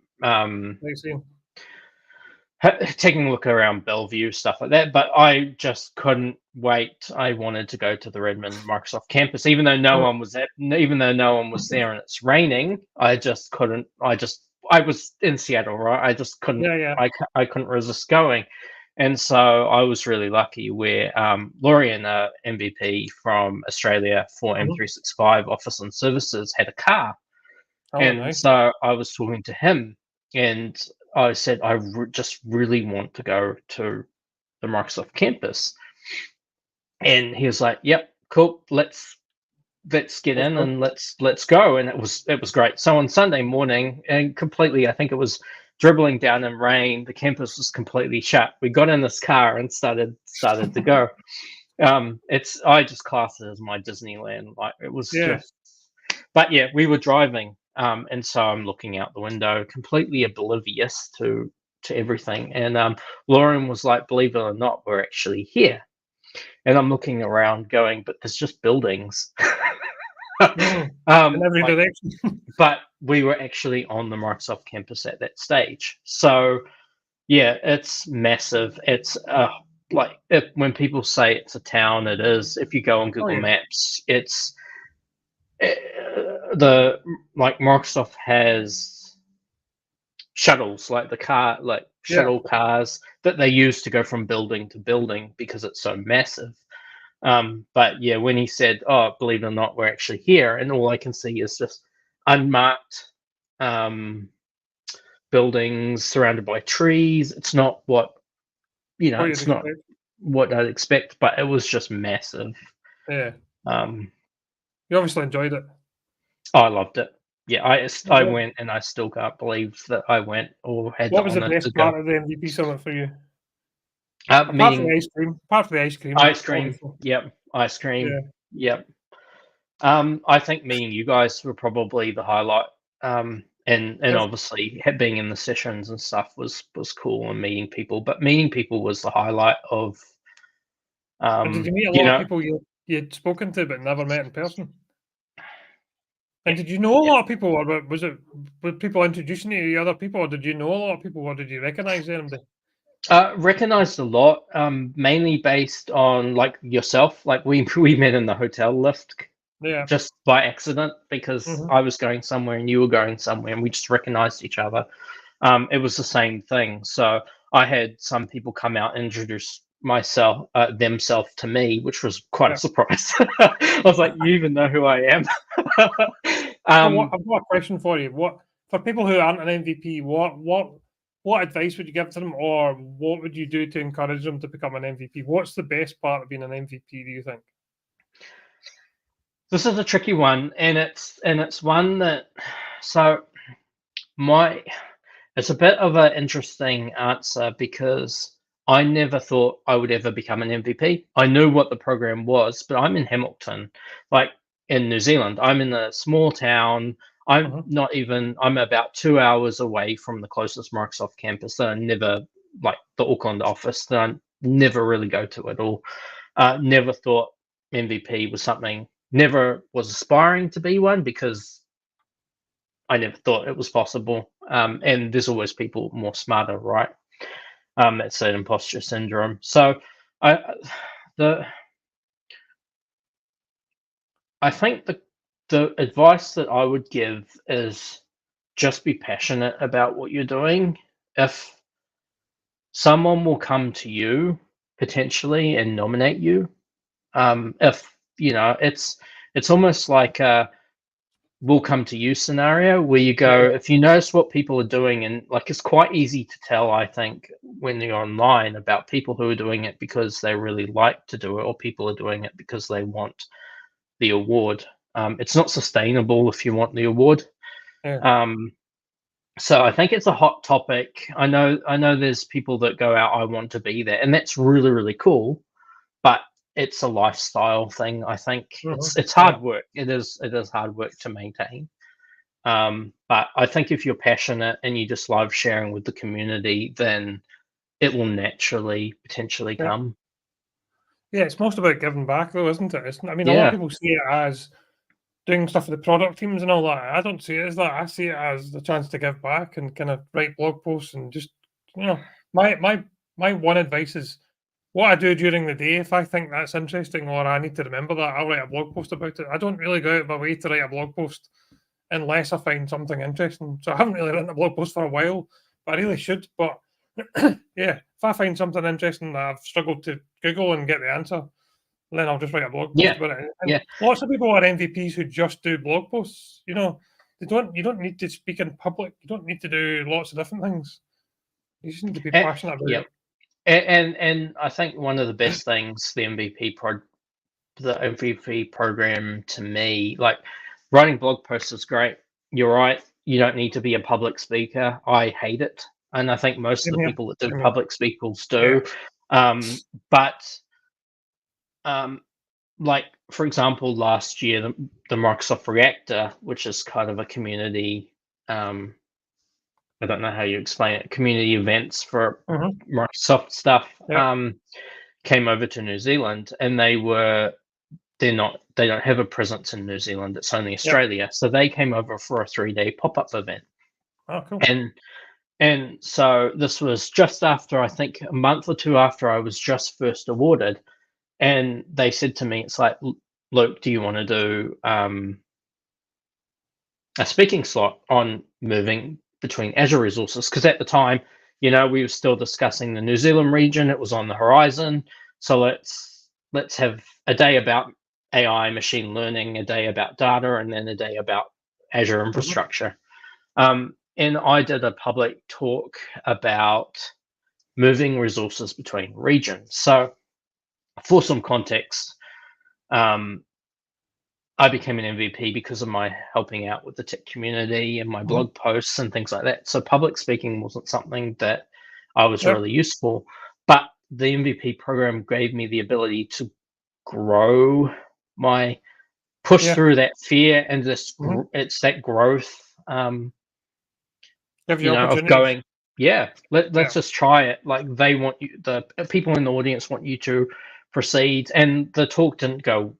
taking a look around Bellevue, stuff like that. But I just couldn't wait. I wanted to go to the Redmond Microsoft campus, even though no one was there and it's raining. I just couldn't. I was in Seattle, right? I just couldn't. I couldn't resist going. And so I was really lucky where Lorian, MVP from Australia for M365 Office and Services, had a car. Oh, And nice. so I was talking to him and I said, I just really want to go to the Microsoft campus. And he was like, yep, cool, let's get in and let's go. And it was great. So on Sunday morning, and completely, I think it was dribbling down in rain, the campus was completely shut. We got in this car and started to go. I just class it as my Disneyland. Like it was just, but yeah, we were driving, and so I'm looking out the window, completely oblivious to everything. And Lauren was like, "Believe it or not, we're actually here." And I'm looking around, going, "But there's just buildings." In every direction. But we were actually on the Microsoft campus at that stage. So yeah, it's massive. It's when people say it's a town, it is. If you go on Google Maps, it's Microsoft has shuttles, like the car, like shuttle cars that they use to go from building to building because it's so massive. But yeah, when he said, "Oh, believe it or not, we're actually here," and all I can see is just unmarked buildings surrounded by trees. It's not what it's not what I'd expect, but it was just massive. Yeah. You obviously enjoyed it. I loved it. Yeah, I went, and I still can't believe that I went or had. What was the best part of the MVP summit for you? Apart from the ice cream. Apart from the ice cream. Ice cream. Obviously. Yep. Ice cream. Yeah. Yep. I think meeting you guys were probably the highlight. And obviously being in the sessions and stuff was cool, and meeting people. But meeting people was the highlight of. Did you meet a lot of people you'd spoken to but never met in person? And did you know a lot of people, or were people introducing you to other people, or did you know a lot of people, or did you recognize them? Recognized a lot, mainly based on like yourself. Like we met in the hotel lift, just by accident because I was going somewhere and you were going somewhere, and we just recognized each other. It was the same thing. So I had some people come out and introduce themselves to me, which was quite a surprise. I was like, "You even know who I am?" I've got a question for you. For people who aren't an MVP, what advice would you give to them, or what would you do to encourage them to become an MVP? What's the best part of being an MVP, do you think? This is a tricky one, and it's one that it's a bit of an interesting answer because I never thought I would ever become an MVP. I knew what the program was, but I'm in Hamilton, like in New Zealand. I'm in a small town. I'm about 2 hours away from the closest Microsoft campus that I never, like the Auckland office, that I never really go to at all. Never thought MVP was something, never was aspiring to be one because I never thought it was possible. And there's always people more smarter, right? That's that imposter syndrome. So I think the advice that I would give is just be passionate about what you're doing. If someone will come to you potentially and nominate you, if it's almost like a will come to you scenario where you go, if you notice what people are doing, and like it's quite easy to tell, I think, when you're online about people who are doing it because they really like to do it, or people are doing it because they want the award. It's not sustainable if you want the award. So I think it's a hot topic. I know there's people that go out, I want to be there, and that's really, really cool, but it's a lifestyle thing. I think it's hard work. It is hard work to maintain. But I think if you're passionate and you just love sharing with the community, then it will naturally potentially come. Yeah, it's most about giving back, though, isn't it? A lot of people see it as doing stuff for the product teams and all that. I don't see it as that. I see it as the chance to give back and kind of write blog posts and just, my one advice is what I do during the day. If I think that's interesting or I need to remember that, I'll write a blog post about it. I don't really go out of my way to write a blog post unless I find something interesting. So I haven't really written a blog post for a while, but I really should. But yeah, if I find something interesting that I've struggled to Google and get the answer, then I'll just write a blog post Yeah, about it. And yeah. lots of people are MVPs who just do blog posts. You know, you don't need to speak in public. You don't need to do lots of different things. You just need to be And, passionate about yeah, it. and I think one of the best things the MVP program to me, like writing blog posts is great. You're right. You don't need to be a public speaker. I hate it, and I think most of Same the here. people that do Same here. public speakers Yeah. do. But like for example, last year the Microsoft Reactor, which is kind of a community, I don't know how you explain it, community events for Mhm. Microsoft stuff, Yeah. came over to New Zealand, and they don't have a presence in New Zealand. It's only Yep. Australia, so they came over for a 3-day pop-up event, Oh, cool. and so this was just after, I think, a month or two after I was just first awarded. And they said to me, it's like, Luke, do you want to do a speaking slot on moving between Azure resources? Because at the time, we were still discussing the New Zealand region. It was on the horizon. So let's have a day about AI, machine learning, a day about data, and then a day about Azure infrastructure. And I did a public talk about moving resources between regions. So for some context, I became an MVP because of my helping out with the tech community and my blog posts and things like that. So public speaking wasn't something that I was Yep. really useful, but the MVP program gave me the ability to grow my push Yeah. through that fear, and Mhm. it's that growth, Give you of opportunities. going, yeah, let's Yeah. just try it. Like they want you, the people in the audience want you to proceed, and the talk didn't go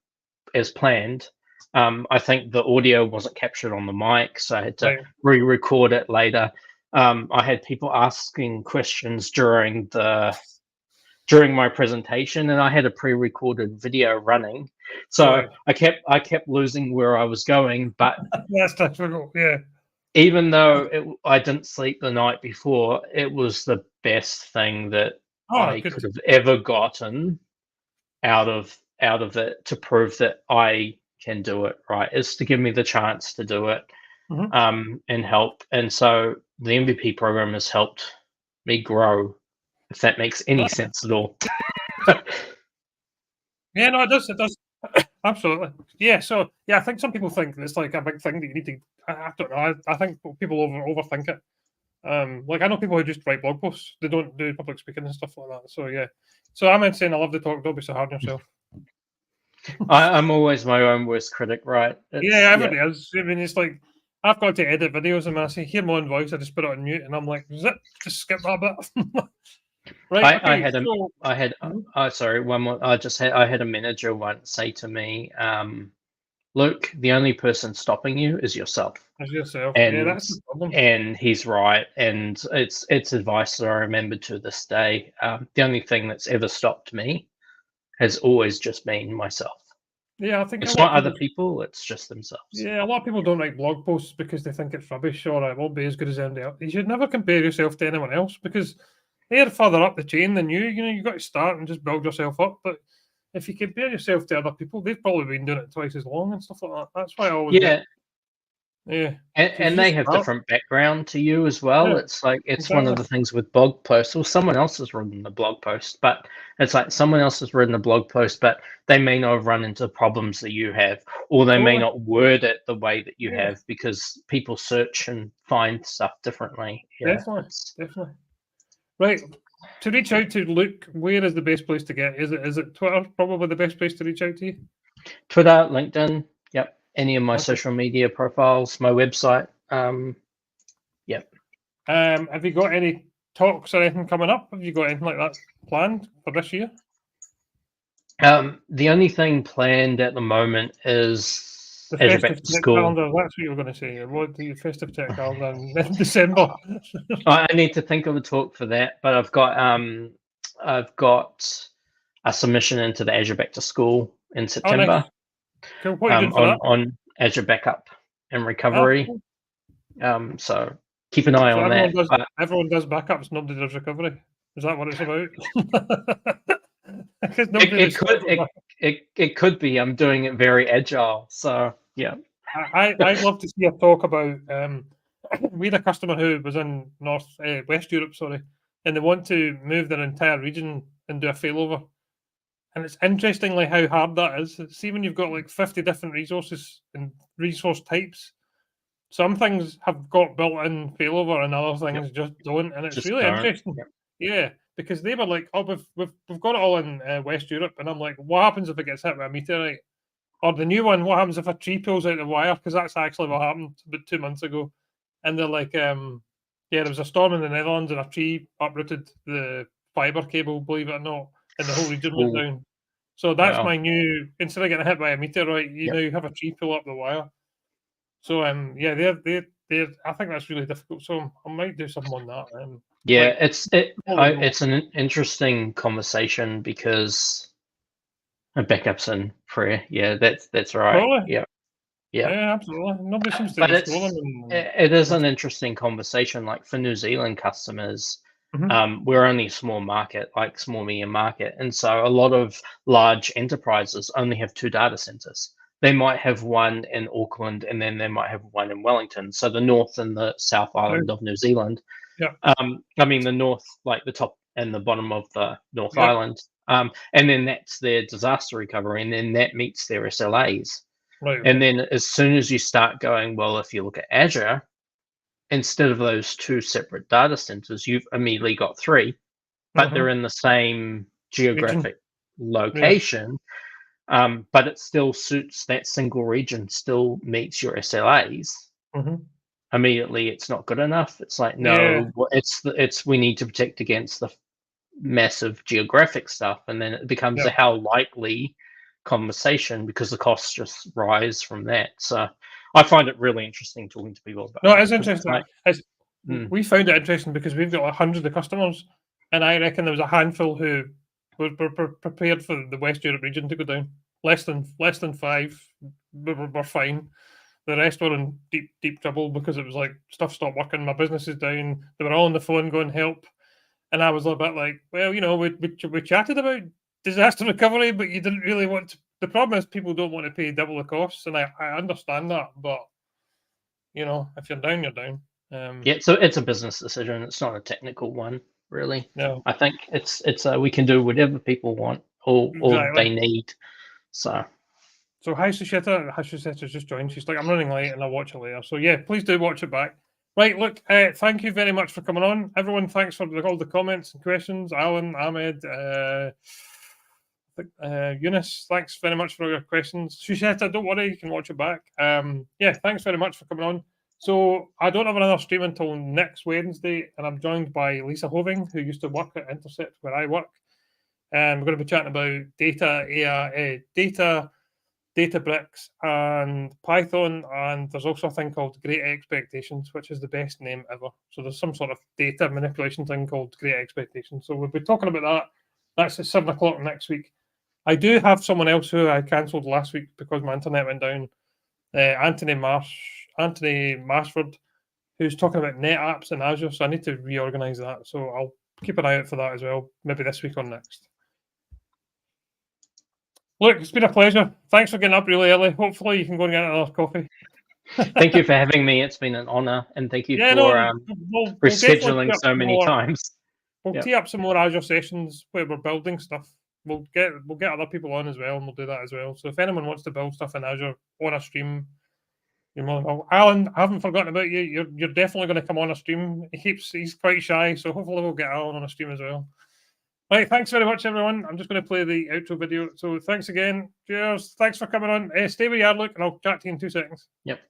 as planned. I think the audio wasn't captured on the mic, so I had to Right. re-record it later. I had people asking questions during my presentation, and I had a pre-recorded video running, so Right. I kept losing where I was going. But That's difficult. Yeah. even though I didn't sleep the night before, it was the best thing that Oh, I good. could have ever gotten out of it, to prove that I can do it, right, is to give me the chance to do it, Mhm. and help. And so the MVP program has helped me grow, if that makes any sense at all. Yeah, no, it does. It does. Absolutely. Yeah. So, yeah, I think some people think it's like a big thing that you need to. I don't know. I think people overthink it. Like I know people who just write blog posts. They don't do public speaking and stuff like that. So yeah. So I'm saying I love the talk. Don't be so hard on yourself. I'm always my own worst critic, right? Yeah, Yeah. everybody is. I mean, it's like I've got to edit videos, and when I say hear my own voice, I just put it on mute, and I'm like, zip, just skip that bit. Right. I Okay. had a So. I had Mhm. sorry, one more. I had a manager once say to me, Luke, the only person stopping you is yourself. As yourself. Yeah, and that's the problem. and he's right, and it's advice that I remember to this day. The only thing that's ever stopped me has always just been myself. Yeah, I think a It's lot of not other people. people, it's just themselves. Yeah, a lot of people don't write blog posts because they think it's rubbish or it won't be as good as anybody else. You should never compare yourself to anyone else because they're further up the chain than you. You know, you've got to start and just build yourself up. But if you compare yourself to other people, they've probably been doing it twice as long and stuff like that. That's why I always get, Yeah, yeah, because and you they just have start. different background to you as well. Yeah, It's like, it's one of exactly. the things with blog posts. Well, someone else has written the blog post, but it's like someone else has written a blog post, but they may not have run into problems that you have, or they may Totally. not word it the way that you Yeah, have, because people search and find stuff differently. Yeah, definitely. it's Definitely. Right. To reach out to Luke, where is the best place to get? Is it Twitter? Probably the best place to reach out to you. Twitter, LinkedIn, yep, any of my Okay. social media profiles, my website. Yep. Have you got any talks or anything coming up? Have you got anything like that planned for this year? The only thing planned at the moment is The Azure Back festive to tech School. calendar. That's what you were going to say. What the festive tech calendar in December? I need to think of a talk for that, but I've got a submission into the Azure Back to School in Oh, nice. September, Cool. What are you doing for that? on Azure Backup and Ah, Recovery. cool. So keep an eye So on that. But everyone does backups. Nobody does recovery. Is that what it's about? Because nobody It could be. I'm doing it very agile. So yeah. I'd love to see a talk about. We had a customer who was in West Europe, sorry, and they want to move their entire region and do a failover. And it's interestingly how hard that is. See, when you've got like 50 different resources and resource types, some things have got built-in failover and other things just don't. And it's Just really don't. interesting. Yep. Yeah, because they were like, "Oh, we've got it all in West Europe," and I'm like, "What happens if it gets hit by a meteorite?" Or the new one, what happens if a tree pulls out the wire? Because that's actually what happened about 2 months ago. And they're like, yeah, there was a storm in the Netherlands and a tree uprooted the fiber cable, believe it or not, and the whole region went down. So that's my new, instead of getting hit by a meteorite, you have a tree pull up the wire. So yeah, they're I think that's really difficult. So I might do something on that. Yeah, it's an interesting conversation because backups in prayer. Yeah, that's right. Totally. Yeah. Yeah, absolutely. Nobody seems to But be scrolling. it is an interesting conversation. Like for New Zealand customers, we're only a small market, like small medium market, and so a lot of large enterprises only have 2 data centers. They might have one in Auckland, and then they might have one in Wellington. So the North and the South Island of New Zealand. Yeah. I mean the North, like the top and the bottom of the North Island. And then that's their disaster recovery, and then that meets their SLAs. Right. And then as soon as you start going, well, if you look at Azure, instead of those 2 separate data centers, you've immediately got 3, but they're in the same geographic location. But it still suits that single region, still meets your SLAs. Immediately, it's not good enough. It's like, no, it's we need to protect against the massive geographic stuff, and then it becomes a how likely conversation because the costs just rise from that. So I find it really interesting talking to people about. No, it's interesting. Like, we found it interesting because we've got like hundreds of customers, and I reckon there was a handful who were prepared for the West Europe region to go down. Less than 5 were fine. The rest were in deep trouble because it was like stuff stopped working. My business is down. They were all on the phone going help, and I was a bit like, well, we chatted about disaster recovery, but you didn't really want to. The problem is people don't want to pay double the costs, and I understand that, but if you're down, you're down. Yeah, so it's a business decision. It's not a technical one, really. No, I think it's we can do whatever people want or they need. So hi, Susheta. Susheta's just joined. She's like, I'm running late and I'll watch it later. So yeah, please do watch it back. Right, look, thank you very much for coming on. Everyone, thanks for all the comments and questions. Alan, Ahmed, Eunice, thanks very much for all your questions. Susheta, don't worry, you can watch it back. Yeah, thanks very much for coming on. So I don't have another stream until next Wednesday, and I'm joined by Lisa Hoving, who used to work at Intercept where I work. And we're going to be chatting about data, AI, Databricks and Python, and there's also a thing called Great Expectations, which is the best name ever. So there's some sort of data manipulation thing called Great Expectations. So we'll be talking about that. That's at 7 o'clock next week. I do have someone else who I cancelled last week because my internet went down. Anthony Mashford, who's talking about net apps in Azure. So I need to reorganize that. So I'll keep an eye out for that as well, maybe this week or next. Look, it's been a pleasure. Thanks for getting up really early. Hopefully you can go and get another coffee. Thank you for having me. It's been an honor, and thank you for rescheduling so many times. We'll tee up some more Azure sessions where we're building stuff. We'll get other people on as well, and we'll do that as well. So if anyone wants to build stuff in Azure on a stream, you're more than welcome. Alan, I haven't forgotten about you. You're definitely going to come on a stream. He's quite shy, so hopefully we'll get Alan on a stream as well. Right, thanks very much, everyone. I'm just going to play the outro video. So thanks again. Cheers. Thanks for coming on. Stay where you are, Luke, and I'll chat to you in 2 seconds. Yep.